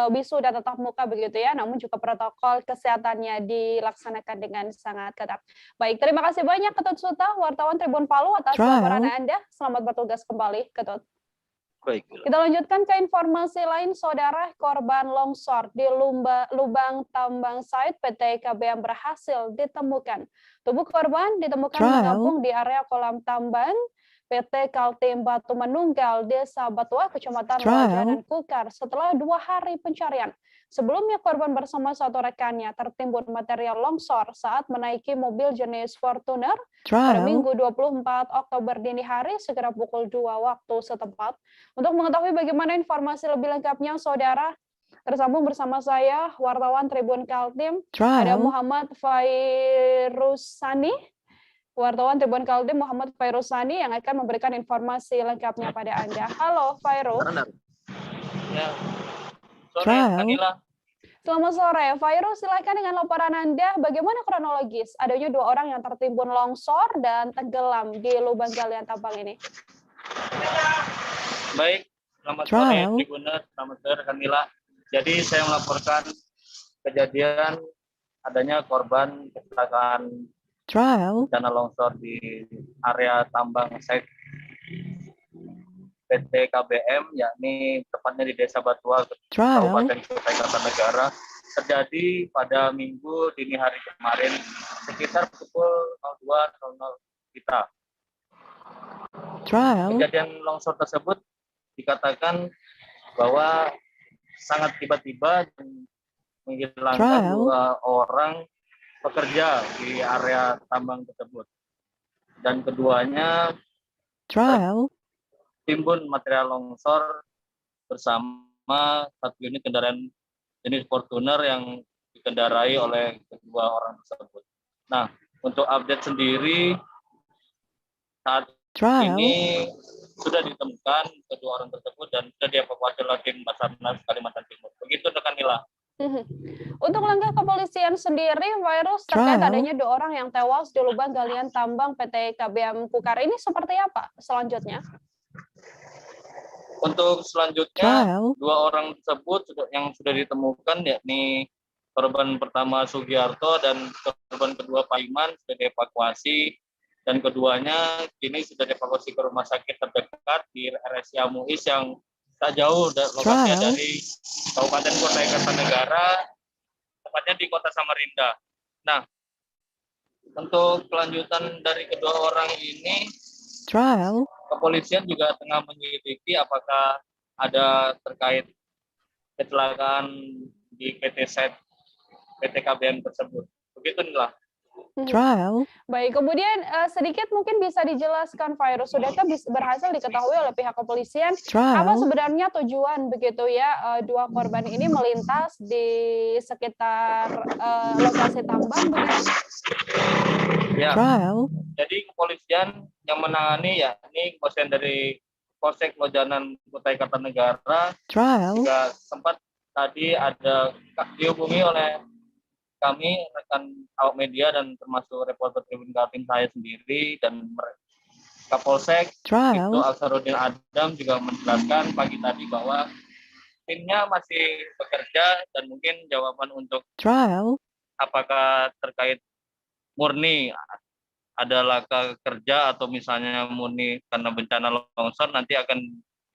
wisuda tatap muka begitu ya, namun juga protokol kesehatannya dilaksanakan dengan sangat ketat. Baik, terima kasih banyak Ketut Suta, wartawan Tribun Palu atas laporan Anda. Selamat bertugas kembali, Ketut. Baik. Kita lanjutkan ke informasi lain, saudara. Korban longsor di lubang tambang sawit PT KBM berhasil ditemukan. Tubuh korban ditemukan mengapung di area kolam tambang PT Kaltim Batu Menunggal, Desa Batua, Kecamatan Rajanan Kukar setelah 2 hari pencarian. Sebelumnya korban bersama 1 rekannya tertimbun material longsor saat menaiki mobil jenis Fortuner pada Minggu 24 Oktober dini hari sekitar pukul 2 waktu setempat. Untuk mengetahui bagaimana informasi lebih lengkapnya, saudara, tersambung bersama saya, wartawan Tribun Kaltim, ada Muhammad Fairusani. Wartawan Tribun Kaltim Muhammad Fairusani yang akan memberikan informasi lengkapnya pada Anda. Halo, Fairu. Ya. Sore, Kanila. Selamat sore, Fairu. Silakan dengan laporan Anda. Bagaimana kronologis adanya 2 orang yang tertimbun longsor dan tenggelam di lubang galian tambang ini? Baik, selamat sore, Tribuners. Selamat sore, Kanila. Jadi saya melaporkan kejadian adanya korban kecelakaan bencana longsor di area tambang site PT KBM, yakni tepatnya di Desa Batua, Kabupaten Kutai Kartanegara, terjadi pada Minggu dini hari kemarin sekitar pukul 02.00 kita. Kejadian longsor tersebut dikatakan bahwa sangat tiba-tiba dan menghilangkan 2 orang pekerja di area tambang tersebut, dan keduanya timbun material longsor bersama 1 unit kendaraan jenis Fortuner yang dikendarai oleh kedua orang tersebut. Nah, untuk update sendiri saat ini sudah ditemukan kedua orang tersebut dan sudah dievakuasi oleh tim Basarnas Kalimantan Timur. Begitu rekan Nila. Untuk langkah kepolisian sendiri, virus terkait adanya 2 orang yang tewas di lubang galian tambang PT KBM Kukar ini seperti apa selanjutnya? Untuk selanjutnya, 2 orang tersebut yang sudah ditemukan, yakni korban pertama Sugiarto dan korban kedua Paiman sudah dievakuasi, dan keduanya kini sudah dievakuasi ke rumah sakit terdekat di RSCA Muis yang tak jauh lokasinya dari Kabupaten Kutai Kartanegara, tepatnya di Kota Samarinda. Nah, untuk kelanjutan dari kedua orang ini, kepolisian juga tengah menyelidiki apakah ada terkait kecelakaan di PT KBM tersebut. Begitulah. Baik, kemudian sedikit mungkin bisa dijelaskan, virus sudahkah berhasil diketahui oleh pihak kepolisian apa sebenarnya tujuan begitu ya 2 korban ini melintas di sekitar lokasi tambang begitu? Ya. Jadi kepolisian yang menangani yakni kepolisian dari Polsek Lojanan Kutai Kartanegara juga sempat tadi ada dihubungi oleh kami rekan awak media dan termasuk reporter Tribun Kaltim saya sendiri dan Kapolsek itu Alsaruddin Adam juga menjelaskan pagi tadi bahwa timnya masih bekerja dan mungkin jawaban untuk apakah terkait murni ada laka kerja atau misalnya murni karena bencana longsor nanti akan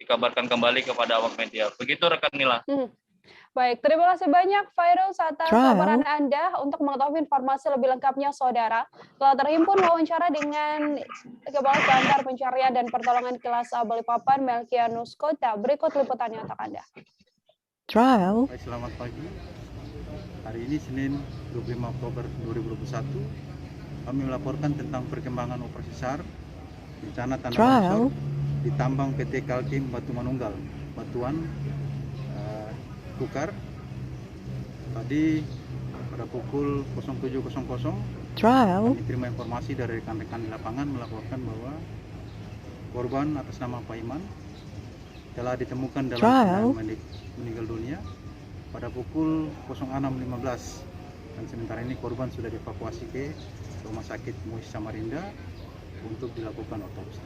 dikabarkan kembali kepada awak media. Begitu rekan Nila. Baik, terima kasih banyak Virus atas laporan Anda. Untuk mengetahui informasi lebih lengkapnya, Saudara telah terhimpun wawancara dengan Kepala Kantor Pencarian dan Pertolongan Kelas A Balikpapan, Melkianus Kota. Berikut liputannya untuk Anda. Selamat pagi. Hari ini Senin 25 Oktober 2021, kami melaporkan tentang perkembangan operasi SAR bencana tanah longsor di tambang PT Kaltim Batu Manunggal, Batuan Kukar. Tadi pada pukul 07.00 kami terima informasi dari rekan-rekan di lapangan melaporkan bahwa korban atas nama Paiman telah ditemukan dalam keadaan meninggal dunia pada pukul 06.15, dan sementara ini korban sudah dievakuasi ke Rumah Sakit Muis Samarinda untuk dilakukan otopsi.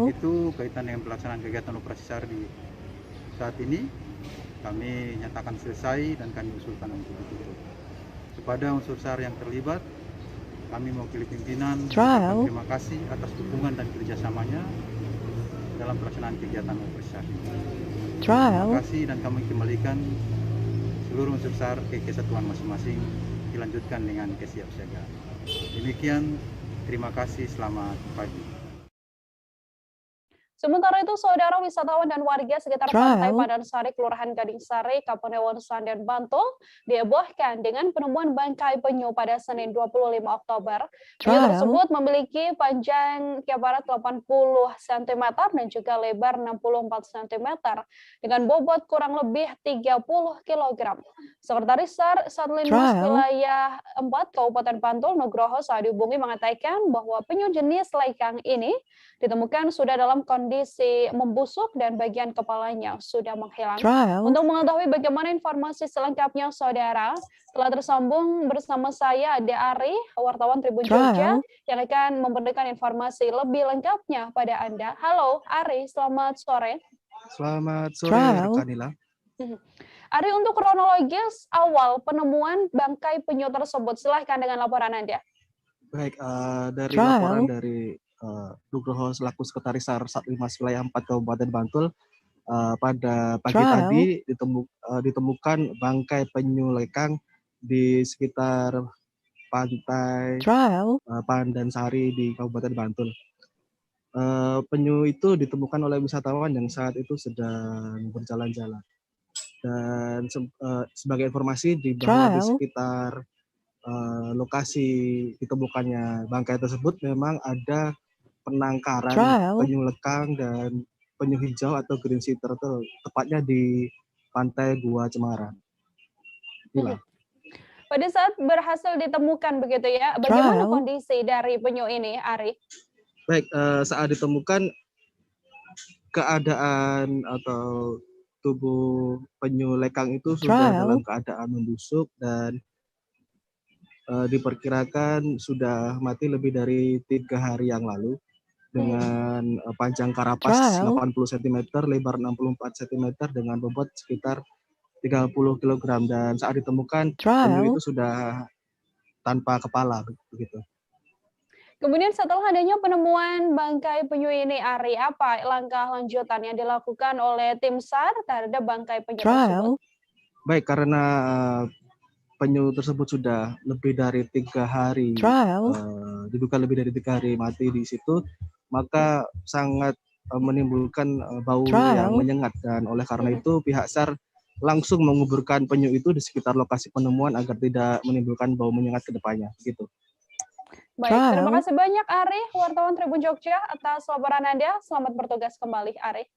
Itu kaitan dengan pelaksanaan kegiatan operasi SAR di saat ini. Kami nyatakan selesai dan kami usulkan untuk ditutup. Kepada unsur SAR yang terlibat, kami mewakili pimpinan terima kasih atas dukungan dan kerjasamanya dalam pelaksanaan kegiatan operasi SAR ini. Terima kasih dan kami kembalikan seluruh unsur SAR ke kesatuan masing-masing, dilanjutkan dengan kesiapsiagaan. Demikian, terima kasih, selamat pagi. Sementara itu, saudara wisatawan dan warga sekitar Pantai Padansari, Kelurahan Gading Sari, Kapanewon Sandan, Bantul, dihebohkan dengan penemuan bangkai penyu pada Senin 25 Oktober. Penyu tersebut memiliki panjang kiabarat 80 cm dan juga lebar 64 cm dengan bobot kurang lebih 30 kg. Sekretaris SAR Satlantas Wilayah 4 Kabupaten Bantul, Nugroho saat dihubungi mengatakan bahwa penyu jenis lekang ini ditemukan sudah dalam kondisi membusuk dan bagian kepalanya sudah menghilang. Untuk mengetahui bagaimana informasi selengkapnya, saudara, telah tersambung bersama saya ada Ari, wartawan Tribun Jogja, yang akan memberikan informasi lebih lengkapnya pada Anda. Halo Ari, selamat sore. Selamat sore, Rekanila. Ari, untuk kronologis awal penemuan bangkai penyu tersebut, silahkan dengan laporan Anda. Baik, dari laporan dari Nugroho selaku Sekretaris SAR Satlantas Wilayah 4 Kabupaten Bantul, pada pagi tadi ditemukan bangkai penyu lekang di sekitar Pantai Pandansari di Kabupaten Bantul. Penyu itu ditemukan oleh wisatawan yang saat itu sedang berjalan-jalan. Dan sebagai informasi di sekitar lokasi ditemukannya bangkai tersebut memang ada penangkaran penyu lekang dan penyu hijau atau green sea turtle, tepatnya di Pantai Gua Cemara. Pada saat berhasil ditemukan begitu ya, bagaimana kondisi dari penyu ini, Ari? Baik, saat ditemukan keadaan atau tubuh penyu lekang itu sudah dalam keadaan membusuk dan diperkirakan sudah mati lebih dari 3 hari yang lalu dengan panjang karapas 80 cm, lebar 64 cm dengan bobot sekitar 30 kg dan saat ditemukan penyu itu sudah tanpa kepala begitu. Kemudian setelah adanya penemuan bangkai penyu ini, Ari, apa langkah lanjutan yang dilakukan oleh tim SAR terhadap bangkai penyu tersebut? Baik, karena penyu tersebut sudah lebih dari 3 hari, diduga lebih dari 3 hari mati di situ, maka sangat menimbulkan bau yang menyengat, dan oleh karena itu pihak SAR langsung menguburkan penyu itu di sekitar lokasi penemuan agar tidak menimbulkan bau menyengat ke depannya gitu. Baik, terima kasih banyak Ari, wartawan Tribun Jogja atas laporan Anda. Selamat bertugas kembali, Ari.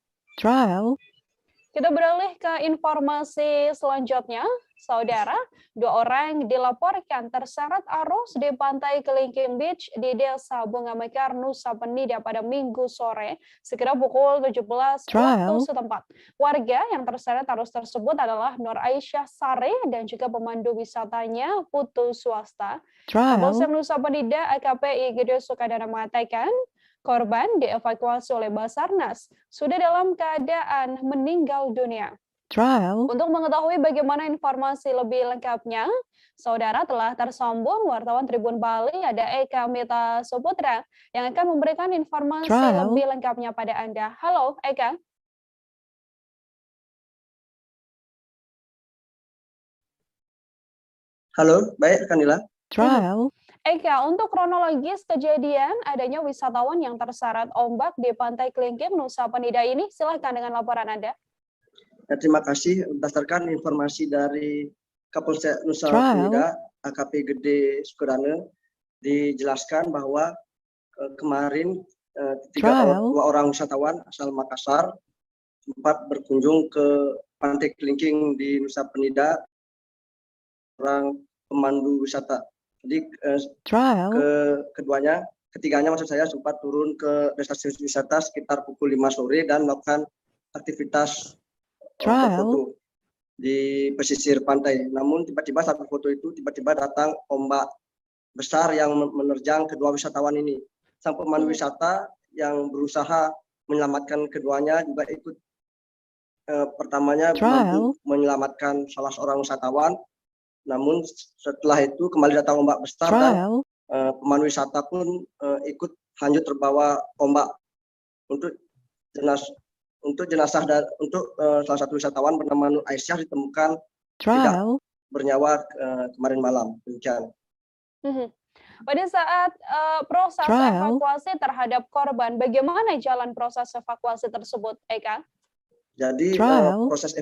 Kita beralih ke informasi selanjutnya. Saudara, 2 orang dilaporkan terseret arus di pantai Kelingking Beach di Desa Bunga Mekar, Nusa Penida pada Minggu sore, sekitar pukul 17 waktu setempat. Warga yang terseret arus tersebut adalah Nur Aisyah Sari dan juga pemandu wisatanya Putu Swasta. Kapolsek Nusa Penida AKP Igede Sukadana mengatakan, korban dievakuasi oleh Basarnas sudah dalam keadaan meninggal dunia. Untuk mengetahui bagaimana informasi lebih lengkapnya, saudara telah tersambung wartawan Tribun Bali, ada Eka Mita Suputra yang akan memberikan informasi lebih lengkapnya pada Anda. Halo, Eka. Halo, baik, Kanila. Eka, untuk kronologis kejadian adanya wisatawan yang terseret ombak di Pantai Kelingking, Nusa Penida ini, silahkan dengan laporan Anda. Ya, terima kasih. Berdasarkan informasi dari Kapolsek Nusa Penida, AKP Gede Sukadana, dijelaskan bahwa kemarin 2 orang wisatawan asal Makassar sempat berkunjung ke Pantai Kelingking di Nusa Penida, orang pemandu wisata. Jadi ketiganya maksud saya sempat turun ke destinasi wisata sekitar pukul 5 sore dan melakukan aktivitas foto di pesisir pantai. Namun tiba-tiba saat foto itu tiba-tiba datang ombak besar yang menerjang kedua wisatawan ini. Sang pemandu wisata yang berusaha menyelamatkan keduanya juga ikut pertamanya membantu menyelamatkan salah seorang wisatawan. Namun setelah itu kembali datang ombak besar dan pemandu wisata pun ikut hanyut terbawa ombak. Untuk salah satu wisatawan bernama Nur Aisyah ditemukan tidak bernyawa kemarin malam. Demikian. Pada saat proses evakuasi terhadap korban, bagaimana jalan proses evakuasi tersebut, Eka? Jadi proses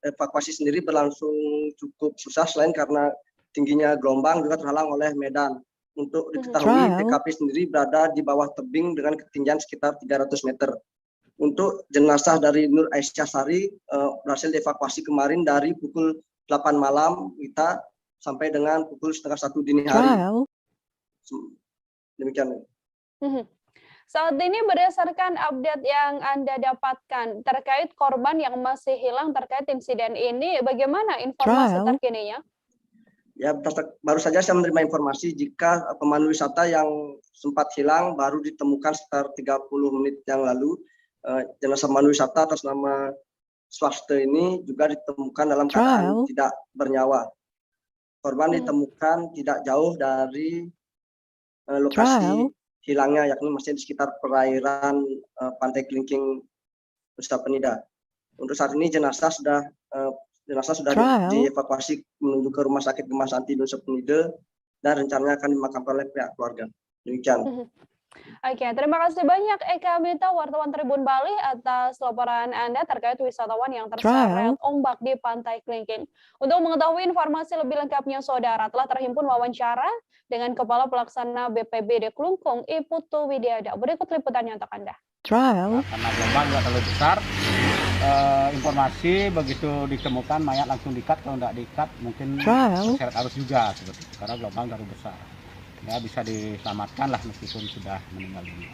evakuasi sendiri berlangsung cukup susah selain karena tingginya gelombang juga terhalang oleh medan. Untuk diketahui TKP sendiri berada di bawah tebing dengan ketinggian sekitar 300 meter. Untuk jenazah dari Nur Aisyah Sari berhasil dievakuasi kemarin dari pukul 8 malam WITA sampai dengan pukul 12:30 dini hari. Demikian. Saat ini berdasarkan update yang Anda dapatkan terkait korban yang masih hilang terkait insiden ini, bagaimana informasi terkininya? Ya, baru saja saya menerima informasi jika pemandu wisata yang sempat hilang baru ditemukan sekitar 30 menit yang lalu. Jenazah pemandu wisata atas nama Swasta ini juga ditemukan dalam keadaan tidak bernyawa. Korban ditemukan tidak jauh dari lokasi hilangnya, yakni masih di sekitar perairan Pantai Kelingking Nusa Penida. Untuk saat ini jenazah sudah dievakuasi menuju ke Rumah Sakit Gemah Santi Nusa Penida dan rencananya akan dimakamkan oleh pihak keluarga. Demikian. Oke, terima kasih banyak Eka Mita, wartawan Tribun Bali atas laporan Anda terkait wisatawan yang terseret ombak di Pantai Kelingking. Untuk mengetahui informasi lebih lengkapnya, saudara, telah terhimpun wawancara dengan Kepala Pelaksana BPBD Kelungkung, Putu Widiada. Berikut liputannya untuk Anda. Karena gelombang nggak terlalu besar, informasi begitu ditemukan mayat langsung di-cut, kalau nggak di-cut mungkin terseret arus juga seperti itu, karena gelombang terlalu besar. ya bisa diselamatkan lah meskipun sudah meninggal dunia.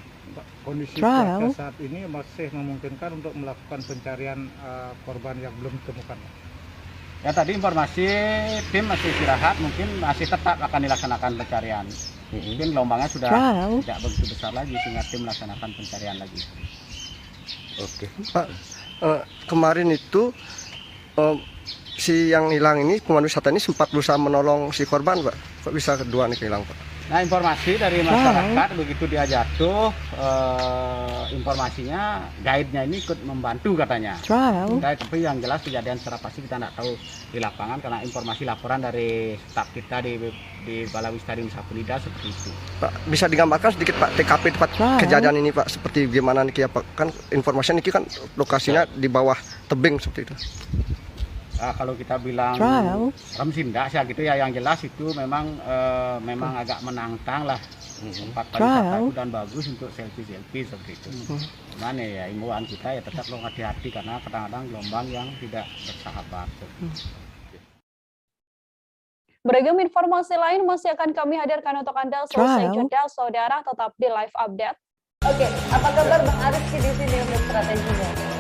Kondisi cuaca saat ini masih memungkinkan untuk melakukan pencarian korban yang belum ditemukan. Ya tadi informasi tim masih istirahat, mungkin masih tetap akan dilaksanakan pencarian. Mungkin gelombangnya sudah tidak begitu besar lagi sehingga tim melaksanakan pencarian lagi. Oke, Pak. Kemarin itu si yang hilang ini pemandu wisata ini sempat berusaha menolong si korban, Pak. Kok bisa kedua nih hilang, Pak? Nah, informasi dari masyarakat begitu dia jatuh, informasinya guide-nya ini ikut membantu katanya. Tapi yang jelas kejadian secara pasti kita tidak tahu di lapangan karena informasi laporan dari staf kita di Balai Wisata Nusa Penida seperti itu. Pak, bisa digambarkan sedikit Pak TKP tempat kejadian ini Pak, seperti gimana nih Pak? Kan informasinya ini kan lokasinya di bawah tebing seperti itu. Kalau kita bilang remsinda sih gitu ya, yang jelas itu memang agak menantang lah tempat pariwisata itu dan bagus untuk selfie seperti itu. Cuman ya imbauan kita ya tetap lo hati-hati karena kadang-kadang gelombang yang tidak bersahabat. Beragam informasi lain masih akan kami hadirkan untuk Anda selesai jeda, saudara tetap di live update. Oke, apa kabar Bang Arief di sini untuk strateginya?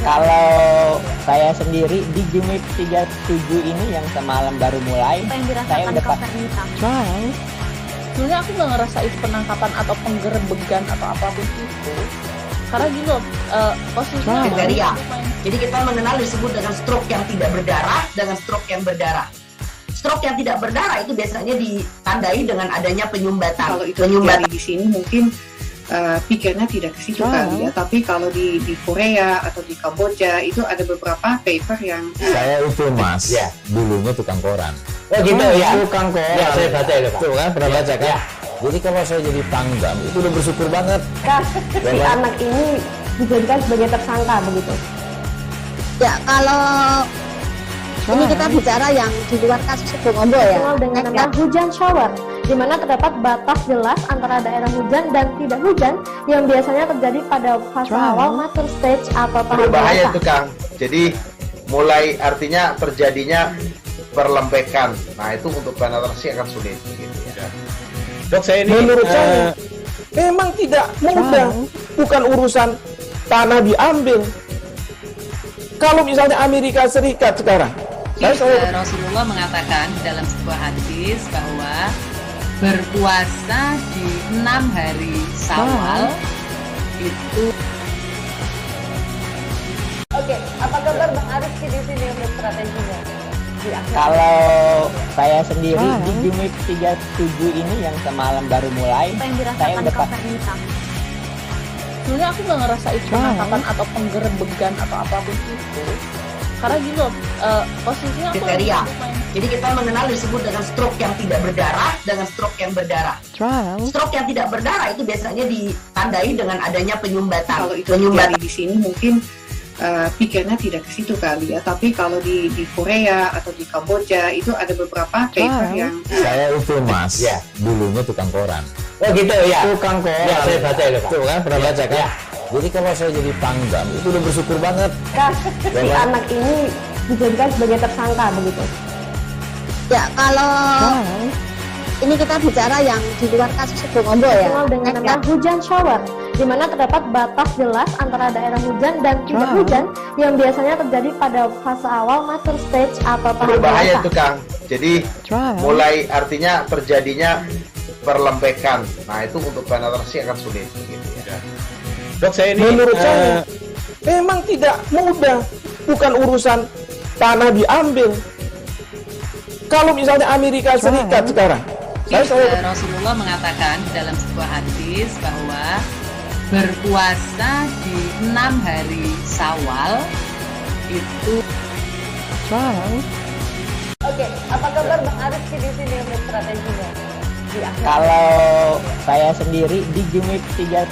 Kalau saya sendiri di Jumip 37 ini yang semalam baru mulai, saya udah sebenarnya aku nggak ngerasa itu penangkapan atau penggerebegan atau apapun itu, karena gini loh, posisinya kriteria. Jadi kita mengenal disebut dengan stroke yang tidak berdarah dengan stroke yang berdarah. Stroke yang tidak berdarah itu biasanya ditandai dengan adanya penyumbatan. Kalau itu terjadi di sini mungkin pikirnya tidak ke situ kali ya, tapi kalau di Korea atau di Kamboja itu ada beberapa paper yang saya itu Mas, ya dulunya tukang koran. Oh gitu ya, tukang koran. Ya saya baca ya Pak. Tuh kan pernah baca kan? Ya. Jadi kalau saya jadi pangdam itu udah bersyukur banget. Si anak ini dijadikan sebagai tersangka begitu. Ya kalau ini kita bicara yang di luar kasus Bongombo ya. Dengan nama hujan shower, di mana terdapat batas jelas antara daerah hujan dan tidak hujan yang biasanya terjadi pada fase awal mature stage atau tahap berbahaya itu Kang. Jadi mulai artinya terjadinya perlembekan. Nah itu untuk penetrasi akan sulit. Gitu, ya. Dok saya ini menurut saya memang tidak mudah, bukan urusan tanah diambil. Kalau misalnya Amerika Serikat sekarang. Rasulullah mengatakan dalam sebuah hadis bahwa berpuasa di 6 hari Syawal itu. Oke, apa kabar Bang Arief di sini untuk strateginya? Kalau saya sendiri di Jumip 37 ini yang semalam baru mulai, saya udah sebenarnya aku nggak ngerasa itu penangkapan atau penggerebegan atau apapun itu, karena gini loh, posisinya kriteria. Jadi kita mengenal disebut dengan stroke yang tidak berdarah dengan stroke yang berdarah. Stroke yang tidak berdarah itu biasanya ditandai dengan adanya penyumbatan. Kalau itu terjadi di sini mungkin pikirnya tidak ke situ kali ya, tapi kalau di Korea atau di Kamboja itu ada beberapa paper yang saya itu Mas, ya dulunya tukang koran. Oh gitu ya, tukang koran. Ya saya baca ya Pak. Tuh kan pernah baca kan? Ya. Jadi kalau saya jadi pangdam itu udah bersyukur banget. Si anak ini dijadikan sebagai tersangka begitu. Ya kalau ini kita bicara yang di luar kasus Bongombo ya. Dengan nama hujan shower, di mana terdapat batas jelas antara daerah hujan dan tidak hujan yang biasanya terjadi pada fase awal mature stage atau tahap berbahaya itu Kang. Jadi mulai artinya terjadinya perlembekan. Nah itu untuk penetrasi akan sulit. Gitu, ya. Dok saya ini menurut saya memang tidak mudah, bukan urusan tanah diambil. Kalau misalnya Amerika Serikat sekarang. Rasulullah mengatakan dalam sebuah hadis bahwa berpuasa di 6 hari Syawal itu. Oke, apa kabar Bang Arief di sini untuk strateginya? Kalau saya sendiri di Jumip 37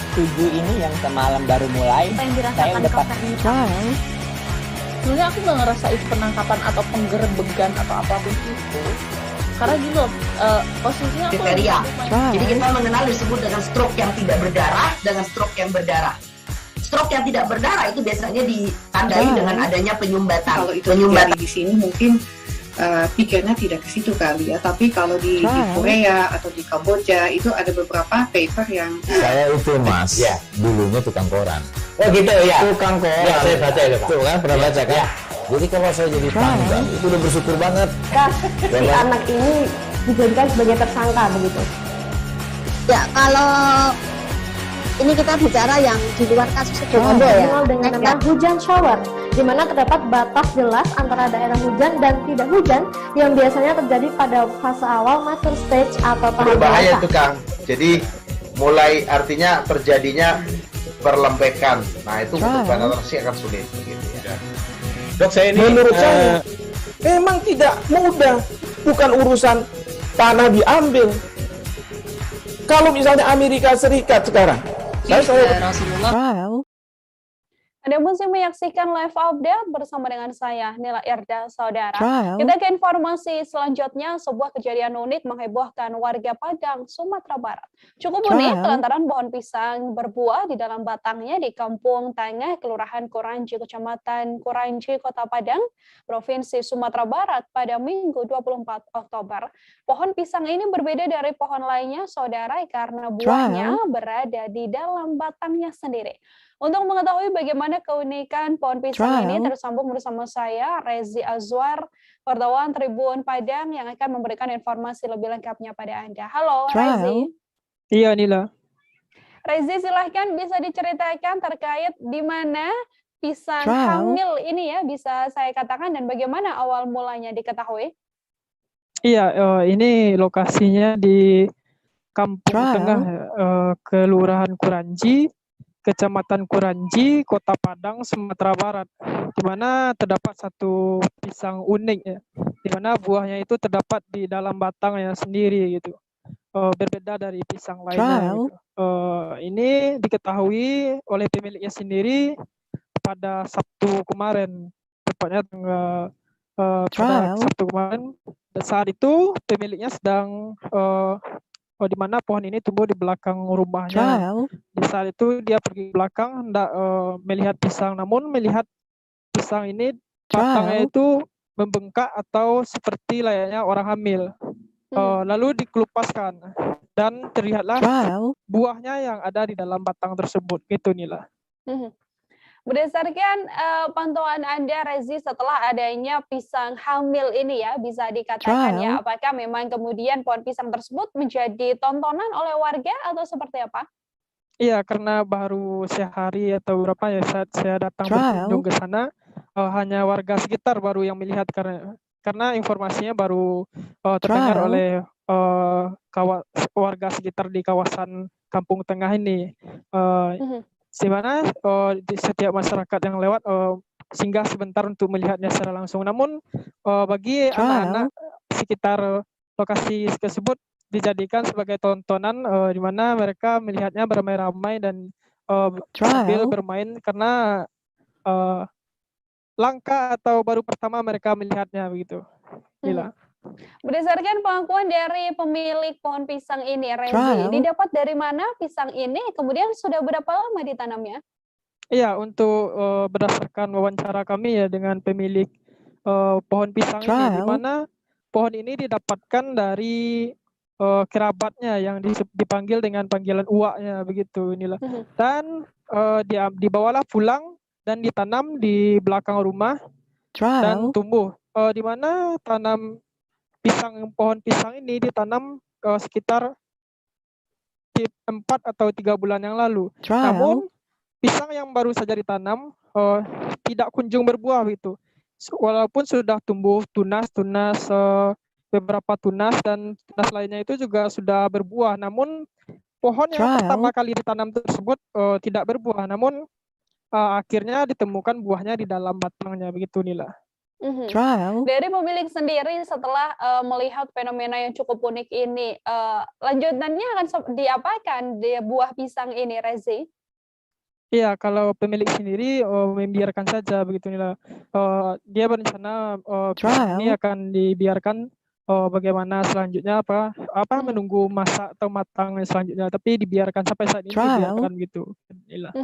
ini yang semalam baru mulai, saya udah sebenarnya aku nggak ngerasa itu penangkapan atau penggerebegan atau apapun itu, karena gini loh, posisinya kriteria. Jadi kita mengenal disebut dengan stroke yang tidak berdarah dengan stroke yang berdarah. Stroke yang tidak berdarah itu biasanya ditandai dengan adanya penyumbatan. Kalau itu terjadi di sini mungkin pikirnya tidak ke situ kali ya. Tapi kalau di Korea atau di Kamboja itu ada beberapa paper yang saya itu mas, ya dulunya tukang koran. Oh gitu ya. Tukang koran. Ya saya baca ya Pak. Tuh kan pernah baca kan? Ya. Jadi kalau saya jadi pangdam itu udah bersyukur banget. Si anak ini dijadikan sebagai tersangka begitu. Ya kalau ini kita bicara yang di luar kasus Situbondo ya. Dengan nama hujan shower, di mana terdapat batas jelas antara daerah hujan dan tidak hujan yang biasanya terjadi pada fase awal mature stage atau tahap berbahaya dewasa. tuh Kang. Jadi mulai artinya terjadinya perlembekan. Nah itu untuk penetrasi akan sulit begitu ya. Dok, saya ini menurut saya memang tidak mudah, bukan urusan tanah diambil. Kalau misalnya Amerika Serikat sekarang, Rasulullah. Anda masih menyaksikan live update bersama dengan saya, Nila Irda, saudara. Kita ke informasi selanjutnya, sebuah kejadian unik menghebohkan warga Padang, Sumatera Barat. Cukup unik lantaran pohon pisang berbuah di dalam batangnya di Kampung Tengah, Kelurahan Kuranji, Kecamatan Kuranji, Kota Padang, Provinsi Sumatera Barat pada Minggu 24 Oktober. Pohon pisang ini berbeda dari pohon lainnya, saudara, karena buahnya berada di dalam batangnya sendiri. Untuk mengetahui bagaimana keunikan pohon pisang ini, tersambung bersama saya, Rezi Azwar, wartawan Tribun Padang, yang akan memberikan informasi lebih lengkapnya pada Anda. Halo, Rezi. Iya, Nila. Rezi, silahkan bisa diceritakan terkait di mana pisang hamil ini ya, bisa saya katakan, dan bagaimana awal mulanya diketahui? Iya, ini lokasinya di Kampung Tengah, Kelurahan Kuranji, Kecamatan Kuranji, Kota Padang, Sumatera Barat, di mana terdapat satu pisang unik ya, di mana buahnya itu terdapat di dalam batangnya sendiri gitu, berbeda dari pisang lainnya. Gitu. Ini diketahui oleh pemiliknya sendiri pada Sabtu kemarin, tepatnya tanggal pada Sabtu kemarin. Saat itu pemiliknya sedang di mana pohon ini tumbuh di belakang rumahnya. Di saat itu dia pergi ke belakang hendak melihat pisang, namun melihat pisang ini batangnya itu membengkak atau seperti layaknya orang hamil. Lalu dikelupaskan dan terlihatlah buahnya yang ada di dalam batang tersebut. Gitu Nila. Berdasarkan pantauan Anda, Rezi, setelah adanya pisang hamil ini ya, bisa dikatakan ya, apakah memang kemudian pohon pisang tersebut menjadi tontonan oleh warga atau seperti apa? Iya, karena baru sehari atau berapa ya saat saya datang berkunjung ke sana, hanya warga sekitar baru yang melihat karena informasinya baru terdengar oleh warga sekitar di kawasan Kampung Tengah ini. Di mana di setiap masyarakat yang lewat singgah sebentar untuk melihatnya secara langsung. Namun bagi anak-anak sekitar lokasi tersebut dijadikan sebagai tontonan di mana mereka melihatnya beramai-ramai dan sambil bermain karena langka atau baru pertama mereka melihatnya begitu. Gila. Berdasarkan pengakuan dari pemilik pohon pisang ini, Rezi, didapat dari mana pisang ini? Kemudian sudah berapa lama ditanamnya? Iya, untuk berdasarkan wawancara kami ya dengan pemilik pohon pisang ini, di mana pohon ini didapatkan dari kerabatnya yang dipanggil dengan panggilan uaknya begitu inilah. Dan dibawalah pulang dan ditanam di belakang rumah dan tumbuh. Di mana pohon pisang ini ditanam sekitar 4 atau 3 bulan yang lalu. Namun pisang yang baru saja ditanam tidak kunjung berbuah gitu. Walaupun sudah tumbuh tunas beberapa tunas dan tunas lainnya itu juga sudah berbuah. Namun pohon yang pertama kali ditanam tersebut tidak berbuah. Namun akhirnya ditemukan buahnya di dalam batangnya begitu Nila. Dari pemilik sendiri setelah melihat fenomena yang cukup unik ini, lanjutannya akan diapakan di buah pisang ini, Rezi? Iya, kalau pemilik sendiri membiarkan saja begitu Nila. Dia berencana ini akan dibiarkan bagaimana selanjutnya menunggu masa atau matang selanjutnya, tapi dibiarkan sampai saat ini dibiarkan gitu Nila.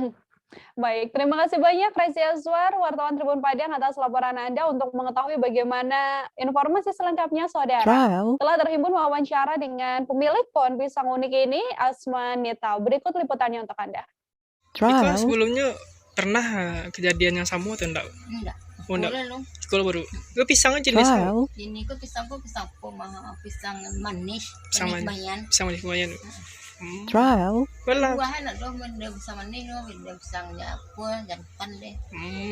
Baik, terima kasih banyak Rezi Azwar, wartawan Tribun Padang atas laporan Anda. Untuk mengetahui bagaimana informasi selengkapnya, Saudara telah terhimpun wawancara dengan pemilik pohon pisang unik ini, Asma Nita. Berikut liputannya untuk Anda. Itu sebelumnya pernah kejadian yang sama atau enggak? Enggak. Oh, enggak. Boleh loh. Sekolah baru. Itu pisangnya jenis apa? Ini kok pisang pisang manis, Pisang manis. Kebayan. Pisang manis kebayan. Buahan ada benda pisang manis, benda pisangnya apa, jantan deh.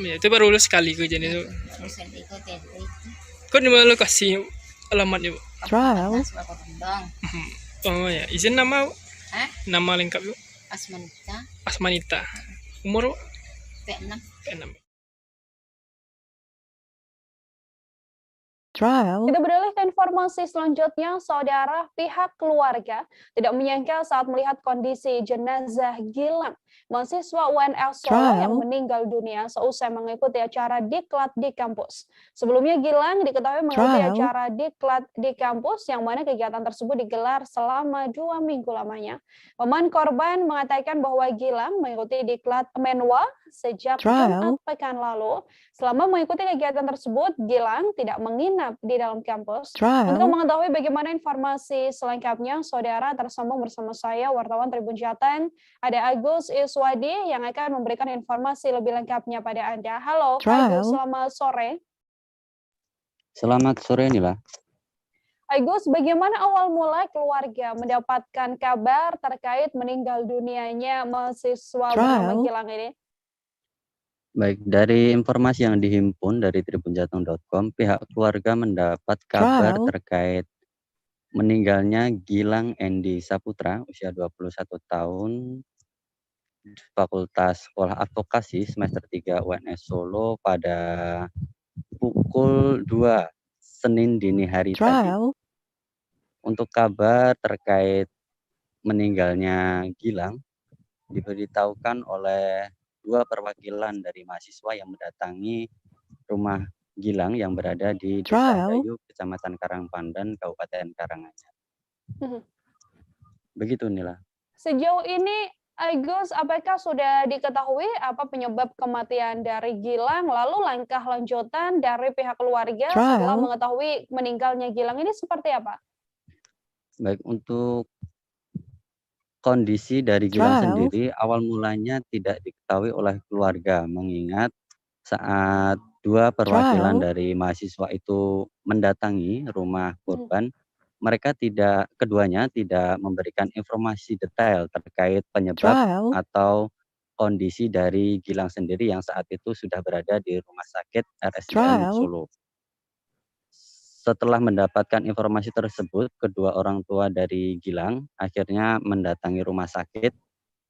Ya itu baru sekali kejadian itu. Terus ada itu. Kok di mana lokasi alamatnya, Bu? Kembang. Oh ya, izin nama, Bu? Hah? Nama lengkap, Bu? Asmanita. Asmanita. Umur, Bu? P6. P6. Kita beralih ke informasi selanjutnya, Saudara. Pihak keluarga tidak menyangka saat melihat kondisi jenazah Gilang, mahasiswa UNS Solo yang meninggal dunia seusai mengikuti acara diklat di kampus. Sebelumnya Gilang diketahui mengikuti acara diklat di kampus yang mana kegiatan tersebut digelar selama 2 minggu lamanya. Paman korban mengatakan bahwa Gilang mengikuti diklat Menwa sejak Jumat pekan lalu. Selama mengikuti kegiatan tersebut, Gilang tidak menginap di dalam kampus. Untuk mengetahui bagaimana informasi selengkapnya, Saudara tersambung bersama saya, wartawan Tribun Jateng, ada Agus Iswadi yang akan memberikan informasi lebih lengkapnya pada Anda. Halo, Agus, selamat sore. Selamat sore, Nila. Agus, bagaimana awal mula keluarga mendapatkan kabar terkait meninggal dunianya mahasiswa bernama Gilang ini? Baik, dari informasi yang dihimpun dari tribunjateng.com, pihak keluarga mendapat kabar terkait meninggalnya Gilang Endi Saputra, usia 21 tahun, Fakultas Sekolah Advokasi semester 3 UNS Solo pada pukul 2 Senin dini hari tadi. Untuk kabar terkait meninggalnya Gilang diberitahukan oleh 2 perwakilan dari mahasiswa yang mendatangi rumah Gilang yang berada di Desa Dayu, Kecamatan Karangpandan, Kabupaten Karanganyar. Begitu, Nila. Sejauh ini, Agus, apakah sudah diketahui apa penyebab kematian dari Gilang? Lalu langkah lanjutan dari pihak keluarga setelah mengetahui meninggalnya Gilang ini seperti apa? Baik, untuk kondisi dari Gilang sendiri awal mulanya tidak diketahui oleh keluarga, mengingat saat 2 perwakilan dari mahasiswa itu mendatangi rumah korban, keduanya tidak memberikan informasi detail terkait penyebab atau kondisi dari Gilang sendiri yang saat itu sudah berada di Rumah Sakit RSUM Solo. Setelah mendapatkan informasi tersebut, kedua orang tua dari Gilang akhirnya mendatangi rumah sakit,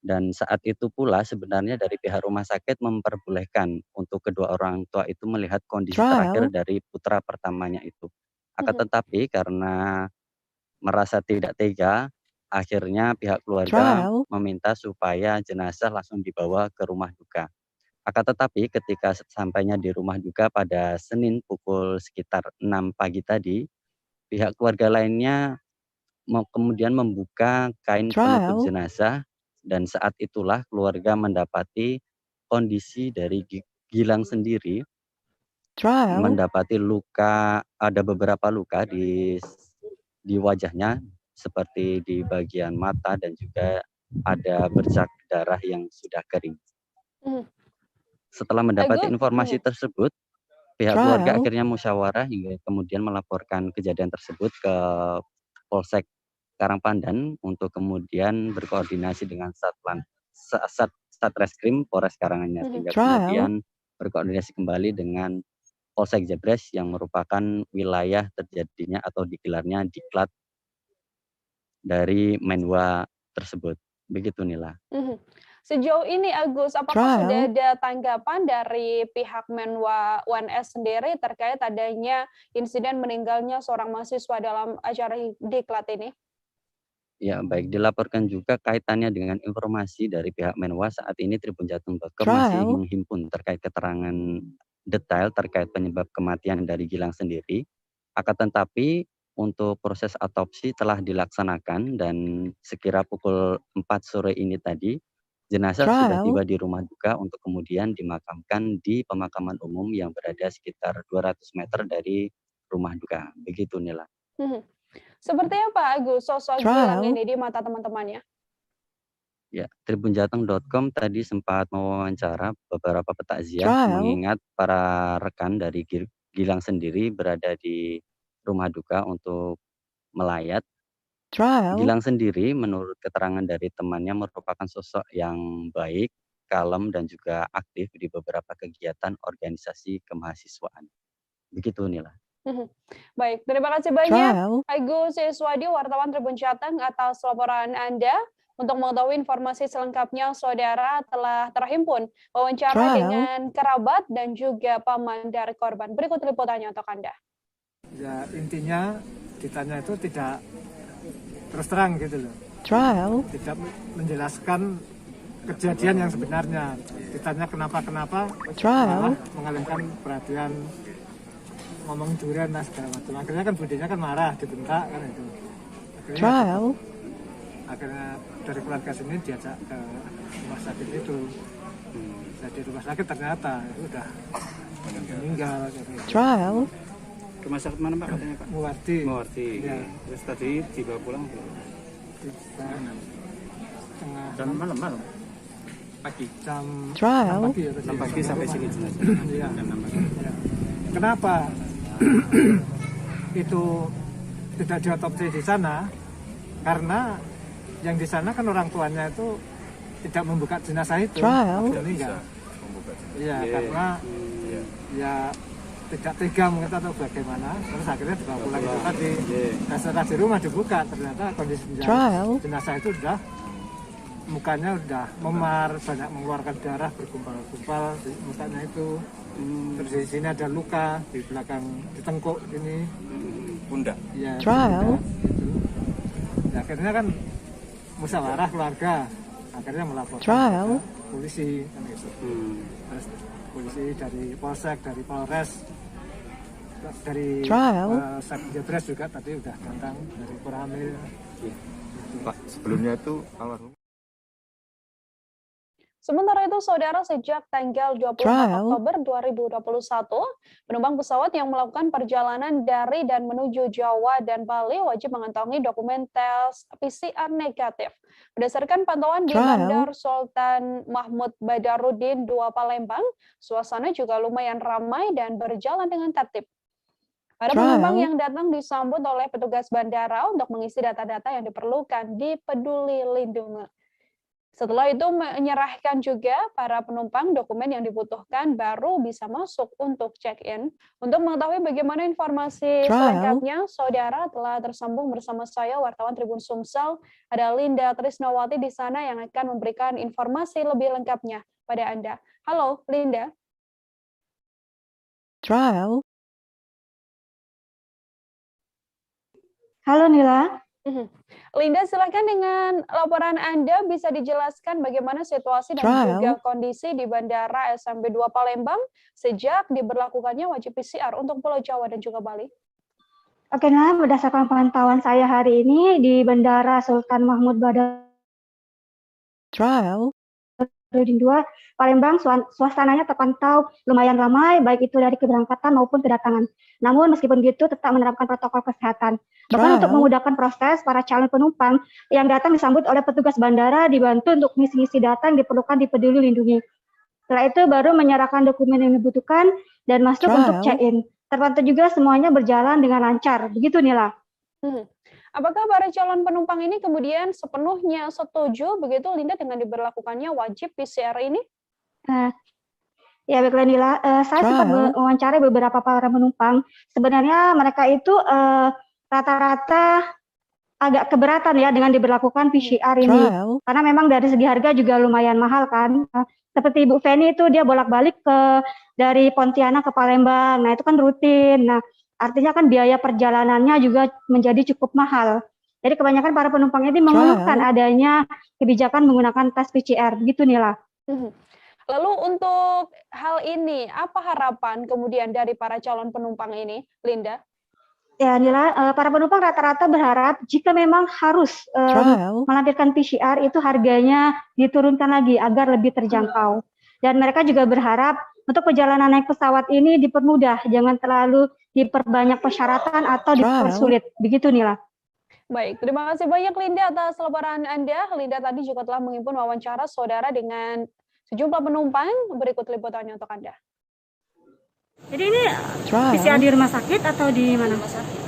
dan saat itu pula sebenarnya dari pihak rumah sakit memperbolehkan untuk kedua orang tua itu melihat kondisi terakhir dari putra pertamanya itu. Akan tetapi karena merasa tidak tega, akhirnya pihak keluarga meminta supaya jenazah langsung dibawa ke rumah duka. Akan tetapi ketika sampainya di rumah duka pada Senin pukul sekitar 6 pagi tadi, pihak keluarga lainnya kemudian membuka kain penutup jenazah, dan saat itulah keluarga mendapati kondisi dari Gilang sendiri, mendapati luka, ada beberapa luka di wajahnya seperti di bagian mata dan juga ada bercak darah yang sudah kering. Setelah mendapat informasi tersebut, pihak keluarga akhirnya musyawarah hingga kemudian melaporkan kejadian tersebut ke Polsek Karangpandan untuk kemudian berkoordinasi dengan Satreskrim Polres Karanganyar, hingga kemudian berkoordinasi kembali dengan Polsek Jebres yang merupakan wilayah terjadinya atau digelarnya diklat dari Menwa tersebut. Begitu, Nila. Sejauh ini, Agus, apakah sudah ada tanggapan dari pihak Menwa UNS sendiri terkait adanya insiden meninggalnya seorang mahasiswa dalam acara diklat ini? Ya, baik, dilaporkan juga kaitannya dengan informasi dari pihak Menwa. Saat ini tribunjateng.com masih menghimpun terkait keterangan detail terkait penyebab kematian dari Gilang sendiri. Akan tetapi untuk proses autopsi telah dilaksanakan, dan sekira pukul 4 sore ini tadi Jenazah sudah tiba di rumah duka untuk kemudian dimakamkan di pemakaman umum yang berada sekitar 200 meter dari rumah duka. Begitu Nila. Seperti apa Agus sosok Gilang ini di mata teman-temannya? Ya, tribunjateng.com tadi sempat mewawancara beberapa petakziah mengingat para rekan dari Gilang sendiri berada di rumah duka untuk melayat. Gilang sendiri menurut keterangan dari temannya merupakan sosok yang baik, kalem dan juga aktif di beberapa kegiatan organisasi kemahasiswaan. Begitu Nila. Baik, terima kasih banyak Agus Siswadi, wartawan Tribun Jateng atas laporan Anda. Untuk mengetahui informasi selengkapnya, saudara telah terhimpun wawancara dengan kerabat dan juga paman dari korban. Berikut liputannya untuk Anda. Ya, intinya ditanya itu tidak terus terang gitu loh. Tidak menjelaskan kejadian yang sebenarnya. Ditanya kenapa-kenapa, malah mengalihkan perhatian, ngomong durian lah segala macam. Akhirnya kan budinya kan marah, dibentak kan itu. Akhirnya dari keluarga sini diajak ke rumah sakit itu. Jadi rumah sakit ternyata sudah meninggal. Rumah sakit mana Pak katanya Pak? Muwardi. Ya. Terus tadi dibawa pulang? Jam malam. Pagi. Jam 6 pagi sampai sini jenazah. Iya. Kenapa itu tidak diotopsi di sana? Karena yang di sana kan orang tuanya itu tidak membuka jenazah itu. Meninggal. Iya, karena ya tidak tega mungkin atau bagaimana, terus akhirnya dibawa pulang itu tadi. Setelah di rumah dibuka, ternyata kondisi jenazah itu sudah mukanya udah memar, banyak mengeluarkan darah, bergumpal-gumpal di mukanya itu. Terus di sini ada luka di belakang, di tengkuk ini. Pundak. Ya, gitu. Ya, akhirnya kan musyawarah keluarga, akhirnya melaporkan polisi kan gitu. Terus polisi dari Polsek, dari Polres, dari Satjabres juga tadi udah datang dari Koramil. Pak, sebelumnya itu almarhum. Sementara itu, saudara, sejak tanggal 24 Oktober 2021, penumpang pesawat yang melakukan perjalanan dari dan menuju Jawa dan Bali wajib mengantongi dokumen tes PCR negatif. Berdasarkan pantauan di Bandar Sultan Mahmud Badarudin II Palembang, suasana juga lumayan ramai dan berjalan dengan tertib. Para penumpang yang datang disambut oleh petugas bandara untuk mengisi data-data yang diperlukan di Peduli Lindungi. Setelah itu menyerahkan juga para penumpang dokumen yang dibutuhkan baru bisa masuk untuk check-in. Untuk mengetahui bagaimana informasi selengkapnya, saudara telah tersambung bersama saya, wartawan Tribun Sumsel. Ada Linda Trisnawati di sana yang akan memberikan informasi lebih lengkapnya pada Anda. Halo, Linda. Halo, Nila. Linda, silakan dengan laporan Anda bisa dijelaskan bagaimana situasi dan juga kondisi di Bandara SMB 2 Palembang sejak diberlakukannya wajib PCR untuk Pulau Jawa dan juga Bali. Oke, nah berdasarkan pantauan saya hari ini di Bandara Sultan Mahmud Badarudin II Palembang, suasananya terpantau lumayan ramai, baik itu dari keberangkatan maupun kedatangan. Namun meskipun begitu tetap menerapkan protokol kesehatan. Bahkan untuk memudahkan proses, para calon penumpang yang datang disambut oleh petugas bandara dibantu untuk mengisi data yang diperlukan di Peduli Lindungi. Setelah itu baru menyerahkan dokumen yang dibutuhkan dan masuk untuk check-in. Terpantau juga semuanya berjalan dengan lancar. Begitu, Nila. Apakah para calon penumpang ini kemudian sepenuhnya setuju begitu, Linda, dengan diberlakukannya wajib PCR ini? Ya, baiklah Nila. Saya sempat mewawancarai beberapa para penumpang. Sebenarnya mereka itu rata-rata agak keberatan ya dengan diberlakukan PCR ini. Karena memang dari segi harga juga lumayan mahal kan. Seperti Ibu Feni itu dia bolak-balik dari Pontianak ke Palembang. Nah, itu kan rutin. Nah, artinya kan biaya perjalanannya juga menjadi cukup mahal. Jadi kebanyakan para penumpang ini mengeluhkan adanya kebijakan menggunakan tes PCR. Begitu, Nila. Lalu untuk hal ini, apa harapan kemudian dari para calon penumpang ini, Linda? Ya, Nila, para penumpang rata-rata berharap jika memang harus melampirkan PCR itu harganya diturunkan lagi agar lebih terjangkau. Dan mereka juga berharap untuk perjalanan naik pesawat ini dipermudah, jangan terlalu diperbanyak persyaratan atau dipersulit. Begitu, Nila. Baik, terima kasih banyak Linda atas laporan Anda. Linda tadi juga telah menghimpun wawancara saudara dengan sejumlah penumpang. Berikut liputannya untuk Anda. Jadi ini PCR di rumah sakit atau di mana? Rumah sakit.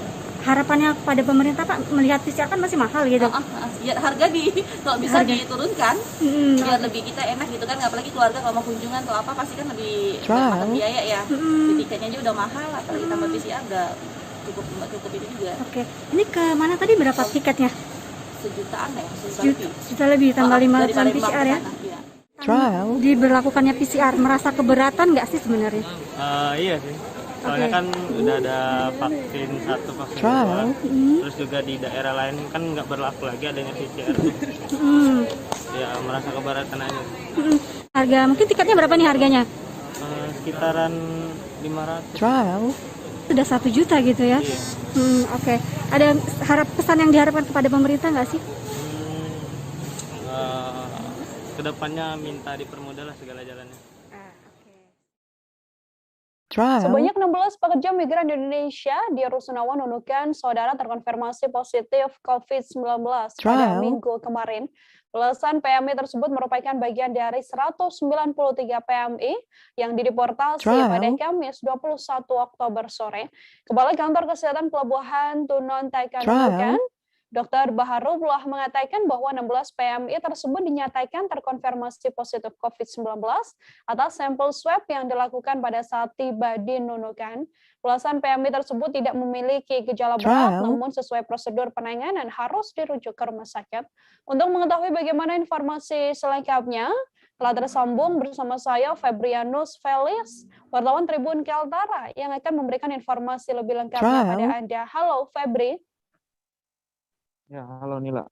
Harapannya kepada pemerintah Pak, melihat PCR kan masih mahal gitu. Ya, harga kalau bisa diturunkan, biar lebih kita enak gitu kan. Apalagi keluarga kalau mau kunjungan atau apa pasti kan lebih makan biaya ya. Tiketnya aja udah mahal, apalagi tambah PCR udah cukup itu juga. Oke, ini ke mana tadi berapa tiketnya? Sejutaan ya, sejuta lebih tambah 5 jam PCR ya. Diberlakukannya PCR, merasa keberatan nggak sih sebenarnya? Iya sih, soalnya kan udah ada vaksin 1, vaksin 2, terus juga di daerah lain kan nggak berlaku lagi adanya PCR. Ya merasa keberatan aja. Harga, mungkin tiketnya berapa nih harganya? Sekitaran 500. Sudah 1 juta gitu ya? Iya. Oke. Ada pesan yang diharapkan kepada pemerintah nggak sih? Kedepannya minta dipermudah lah segala jalannya. Sebanyak 16 pekerja migran di Indonesia di Rusunawa, Nunukan, saudara terkonfirmasi positif COVID-19 pada Minggu kemarin. Belasan PMI tersebut merupakan bagian dari 193 PMI yang dideportasi pada Kamis 21 Oktober sore. Kepala Kantor Kesehatan Pelabuhan Tunon Taikan Nunukan, Dr. Baharullah mengatakan bahwa 16 PMI tersebut dinyatakan terkonfirmasi positif COVID-19 atas sampel swab yang dilakukan pada saat tiba di Nunukan. Belasan PMI tersebut tidak memiliki gejala berat, namun sesuai prosedur penanganan harus dirujuk ke rumah sakit. Untuk mengetahui bagaimana informasi selengkapnya, telah tersambung bersama saya Febrianus Felix, wartawan Tribun Kaltara, yang akan memberikan informasi lebih lengkapnya pada Anda. Halo Febri. Ya, halo Nila.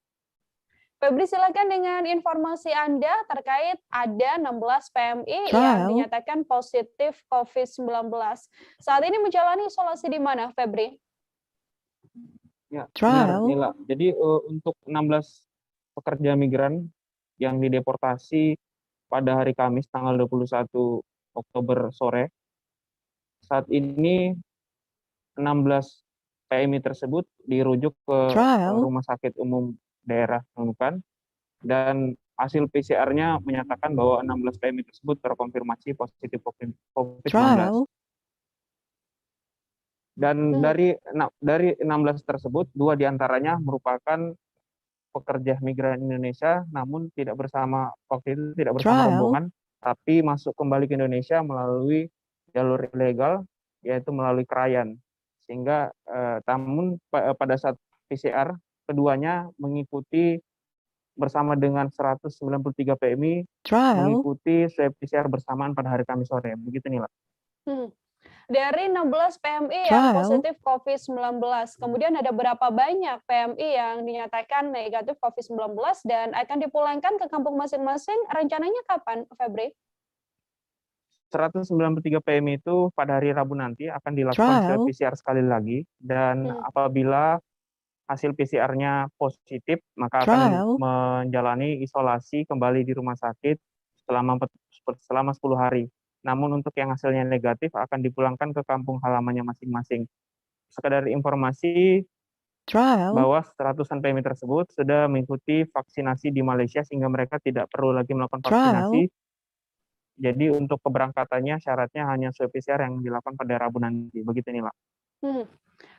Febri, silakan dengan informasi Anda terkait ada 16 PMI yang dinyatakan positif COVID-19. Saat ini menjalani isolasi di mana, Febri? Ya, benar, Nila. Jadi untuk 16 pekerja migran yang dideportasi pada hari Kamis tanggal 21 Oktober sore, saat ini 16 PMI tersebut dirujuk ke Rumah Sakit Umum Daerah Nunukan, dan hasil PCR-nya menyatakan bahwa 16 PMI tersebut terkonfirmasi positif COVID-19. Dan dari 16 tersebut, 2 diantaranya merupakan pekerja migran Indonesia, namun tidak bersama waktu itu tidak bersama rombongan, tapi masuk kembali ke Indonesia melalui jalur ilegal, yaitu melalui Krayan. Sehingga namun pada saat PCR keduanya mengikuti bersama dengan 193 PMI mengikuti swab PCR bersamaan pada hari Kamis sore. Begitu Nila. Dari 16 PMI yang positif COVID-19, kemudian ada berapa banyak PMI yang dinyatakan negatif COVID-19 dan akan dipulangkan ke kampung masing-masing? Rencananya kapan, Febri? 193 PMI itu pada hari Rabu nanti akan dilakukan swab PCR sekali lagi, dan apabila hasil PCR-nya positif maka akan menjalani isolasi kembali di rumah sakit selama 10 hari. Namun untuk yang hasilnya negatif akan dipulangkan ke kampung halamannya masing-masing. Sekedar informasi bahwa seratusan PMI tersebut sudah mengikuti vaksinasi di Malaysia sehingga mereka tidak perlu lagi melakukan vaksinasi. Jadi untuk keberangkatannya syaratnya hanya swab PCR yang dilakukan pada Rabu nanti. Begitu Nila.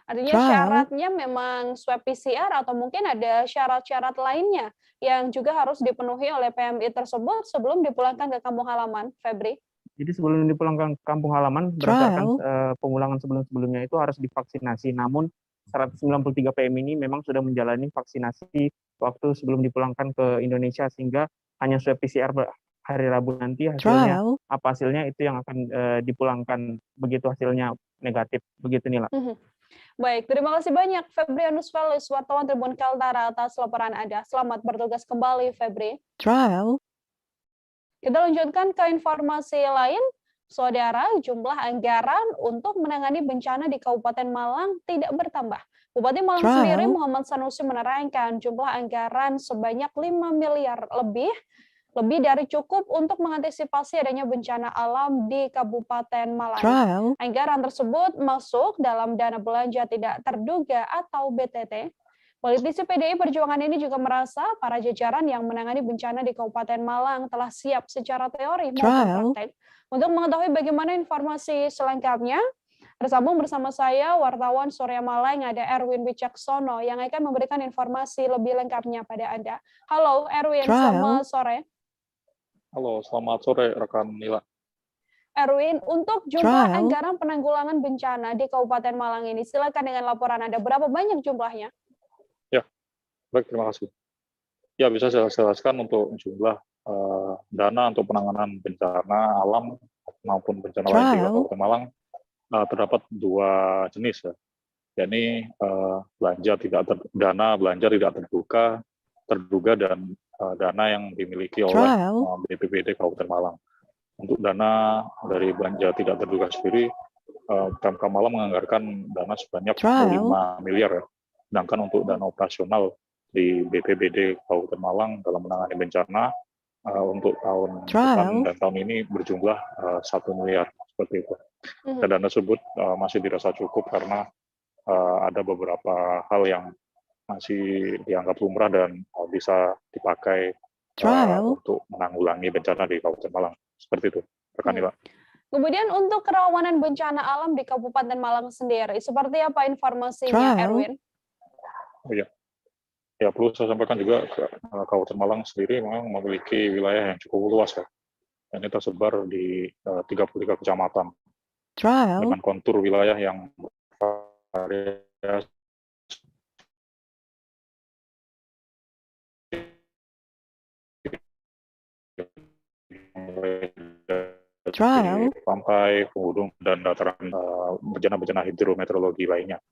Artinya syaratnya memang swab PCR atau mungkin ada syarat-syarat lainnya yang juga harus dipenuhi oleh PMI tersebut sebelum dipulangkan ke kampung halaman, Febri? Jadi sebelum dipulangkan ke kampung halaman, berdasarkan pemulangan sebelum-sebelumnya itu harus divaksinasi. Namun 193 PMI ini memang sudah menjalani vaksinasi waktu sebelum dipulangkan ke Indonesia, sehingga hanya swab PCR hari Rabu nanti hasilnya apa hasilnya itu yang akan dipulangkan begitu hasilnya negatif. Begitu Nila. Baik, terima kasih banyak Febrianus Felix, wartawan Tribun Kaltara atas laporan Anda. Selamat bertugas kembali, Febri. Kita lanjutkan ke informasi lain. Saudara, jumlah anggaran untuk menangani bencana di Kabupaten Malang tidak bertambah. Bupati Malang sendiri Muhammad Sanusi menerangkan jumlah anggaran sebanyak 5 miliar lebih dari cukup untuk mengantisipasi adanya bencana alam di Kabupaten Malang. Anggaran tersebut masuk dalam dana belanja tidak terduga atau BTT. Politisi PDI Perjuangan ini juga merasa para jajaran yang menangani bencana di Kabupaten Malang telah siap secara teori maupun praktek. Untuk mengetahui bagaimana informasi selengkapnya, tersambung bersama saya wartawan Surya Malang ada Erwin Wicaksono yang akan memberikan informasi lebih lengkapnya pada Anda. Halo Erwin, selamat sore. Halo, selamat sore rekan Nila. Erwin, untuk jumlah anggaran penanggulangan bencana di Kabupaten Malang ini, silakan dengan laporan Anda. Berapa banyak jumlahnya? Ya, baik, terima kasih. Ya, bisa saya jelaskan untuk jumlah dana untuk penanganan bencana alam maupun bencana lain di Kabupaten Malang terdapat dua jenis ya, yakni dana belanja tidak terduga dan dana yang dimiliki oleh BPBD Kabupaten Malang. Untuk dana dari belanja tidak terduga sendiri, Pemkab Malang menganggarkan dana sebanyak 5 miliar ya. Sedangkan untuk dana operasional di BPBD Kabupaten Malang dalam menangani bencana untuk tahun depan dan tahun ini berjumlah 1 miliar seperti itu. Dan dana tersebut masih dirasa cukup karena ada beberapa hal yang masih dianggap lumrah dan bisa dipakai untuk menanggulangi bencana di Kabupaten Malang. Seperti itu, rekan Nila. Kemudian untuk kerawanan bencana alam di Kabupaten Malang sendiri, seperti apa informasinya, Erwin? Oh iya. Ya, perlu saya sampaikan juga Kabupaten Malang sendiri memang memiliki wilayah yang cukup luas ya. Ini tersebar di 33 kecamatan dengan kontur wilayah yang bervariasi pantai, penghubung, dan dataran bencana-bencana hidrometeorologi lainnya.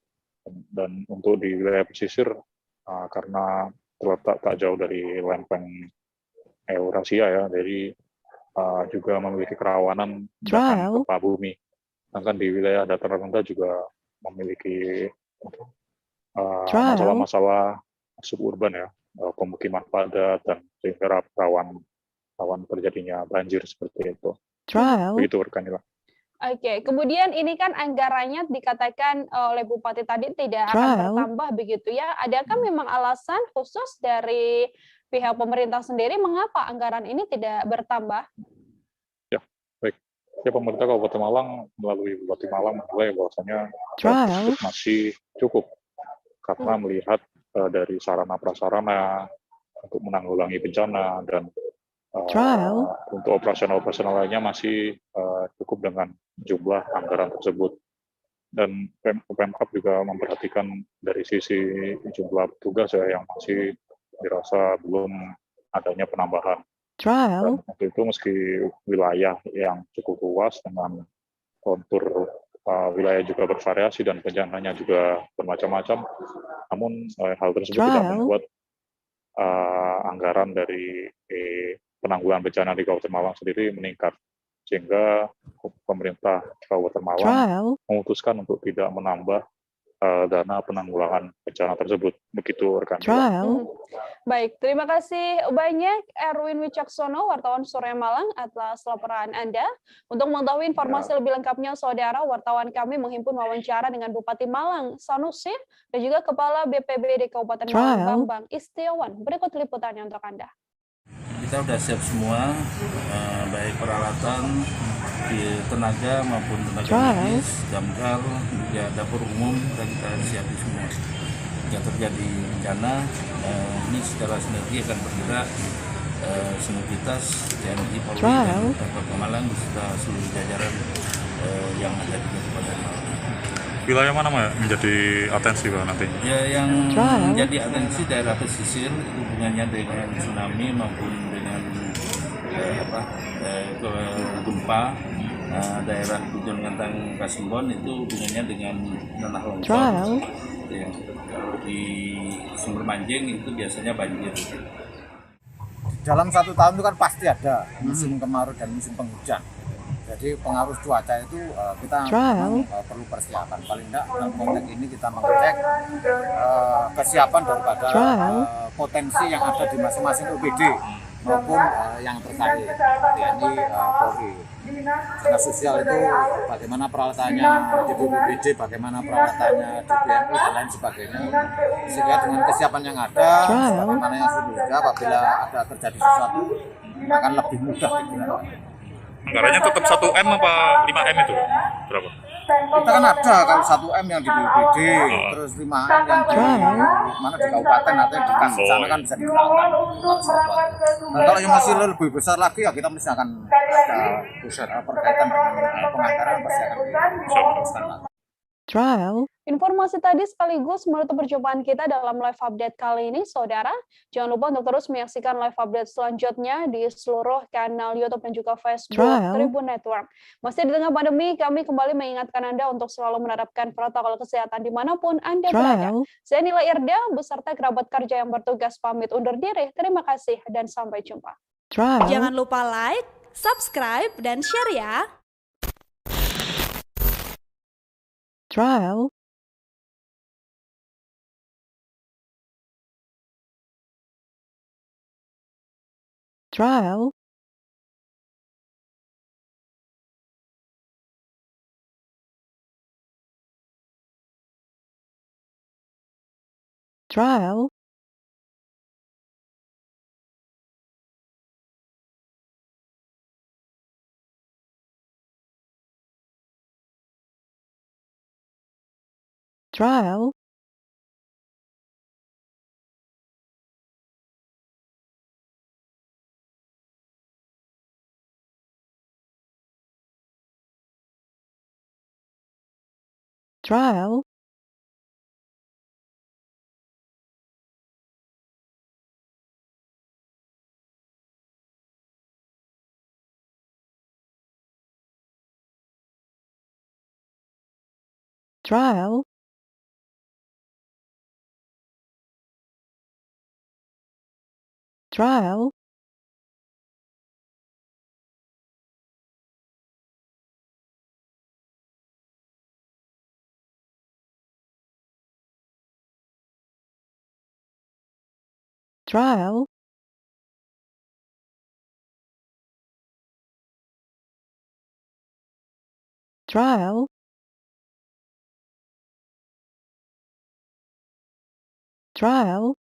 Dan untuk di wilayah pesisir, karena terletak tak jauh dari lempeng Eurasia ya, jadi juga memiliki kerawanan gempa bumi. Sedangkan di wilayah dataran rendah juga memiliki masalah-masalah suburban ya, pemukiman padat dan sehingga rawan terjadinya banjir seperti itu. Begitu rekan Nila. Oke, kemudian ini kan anggarannya dikatakan oleh Bupati tadi tidak akan bertambah begitu ya. Adakah memang alasan khusus dari pihak pemerintah sendiri mengapa anggaran ini tidak bertambah? Ya, baik. Ya, pemerintah Kabupaten Malang melalui Bupati Malang menilai bahwasanya masih cukup karena melihat dari sarana prasarana untuk menanggulangi bencana dan untuk operasional lainnya masih cukup dengan jumlah anggaran tersebut. Dan Pemkab juga memperhatikan dari sisi jumlah petugas ya yang masih dirasa belum adanya penambahan. Dan untuk itu meski wilayah yang cukup luas dengan kontur wilayah juga bervariasi dan bencananya juga bermacam-macam, namun hal tersebut tidak membuat anggaran dari penanggulangan bencana di Kabupaten Malang sendiri meningkat, sehingga pemerintah Kabupaten Malang memutuskan untuk tidak menambah dana penanggulangan bencana tersebut. Begitu rekan. Baik, terima kasih banyak Erwin Wicaksono, wartawan Surya Malang atas laporan Anda. Untuk mengetahui informasi lebih lengkapnya, saudara, wartawan kami menghimpun wawancara dengan Bupati Malang Sanusi dan juga Kepala BPBD Kabupaten Malang Bambang Istiawan. Berikut liputannya untuk Anda. Kita sudah siap semua, baik peralatan, tenaga maupun tenaga medis, damkar, juga dapur umum, dan kita siapin semua. Jika terjadi bencana, ini secara sinergi akan bergerak sinergitas TNI, Polri, dan Kabupaten Malang beserta seluruh jajaran yang ada di Kabupaten Malang. Wilayah mana menjadi atensi Pak nanti? Ya, yang menjadi atensi daerah pesisir hubungannya dengan tsunami maupun dengan gempa, daerah Ujung Ngantang Kasimbon itu hubungannya dengan tanah longsor. Ya, kalau di Sumber Manjing itu biasanya banjir. Dalam 1 tahun itu kan pasti ada musim kemarau dan musim penghujan. Jadi pengaruh cuaca itu kita memang perlu persiapan. Paling tidak dalam konteks ini kita mengecek kesiapan daripada potensi yang ada di masing-masing UPD maupun yang terkait, TNI, Polri. Dinas sosial itu bagaimana peralatannya di BPBD, bagaimana peralatannya di BNI dan lain sebagainya. Sehingga dengan kesiapan yang ada, bagaimana yang sudah apabila ada terjadi sesuatu akan lebih mudah digunakan. Anggarannya tetap 1M apa 5M itu? Berapa? Kita kan ada kalau 1M yang di BPBD, terus 5M yang di mana di kabupaten atau di kas sana kan bisa digunakan. Dan kalau yang masih lebih besar lagi ya kita mesti akan ada pusat berkaitan dengan penganggaran pasti akan diteruskan lagi. Informasi tadi sekaligus menutup perjumpaan kita dalam live update kali ini, saudara. Jangan lupa untuk terus menyaksikan live update selanjutnya di seluruh kanal YouTube dan juga Facebook Tribun Network. Masih di tengah pandemi, kami kembali mengingatkan Anda untuk selalu menerapkan protokol kesehatan dimanapun Anda berada. Saya Nila Irda, beserta kerabat kerja yang bertugas pamit undur diri. Terima kasih dan sampai jumpa. Jangan lupa like, subscribe, dan share ya. Trial. Trial. Trial. Trial. Trial. Trial. Trial. Trial. Trial. Trial.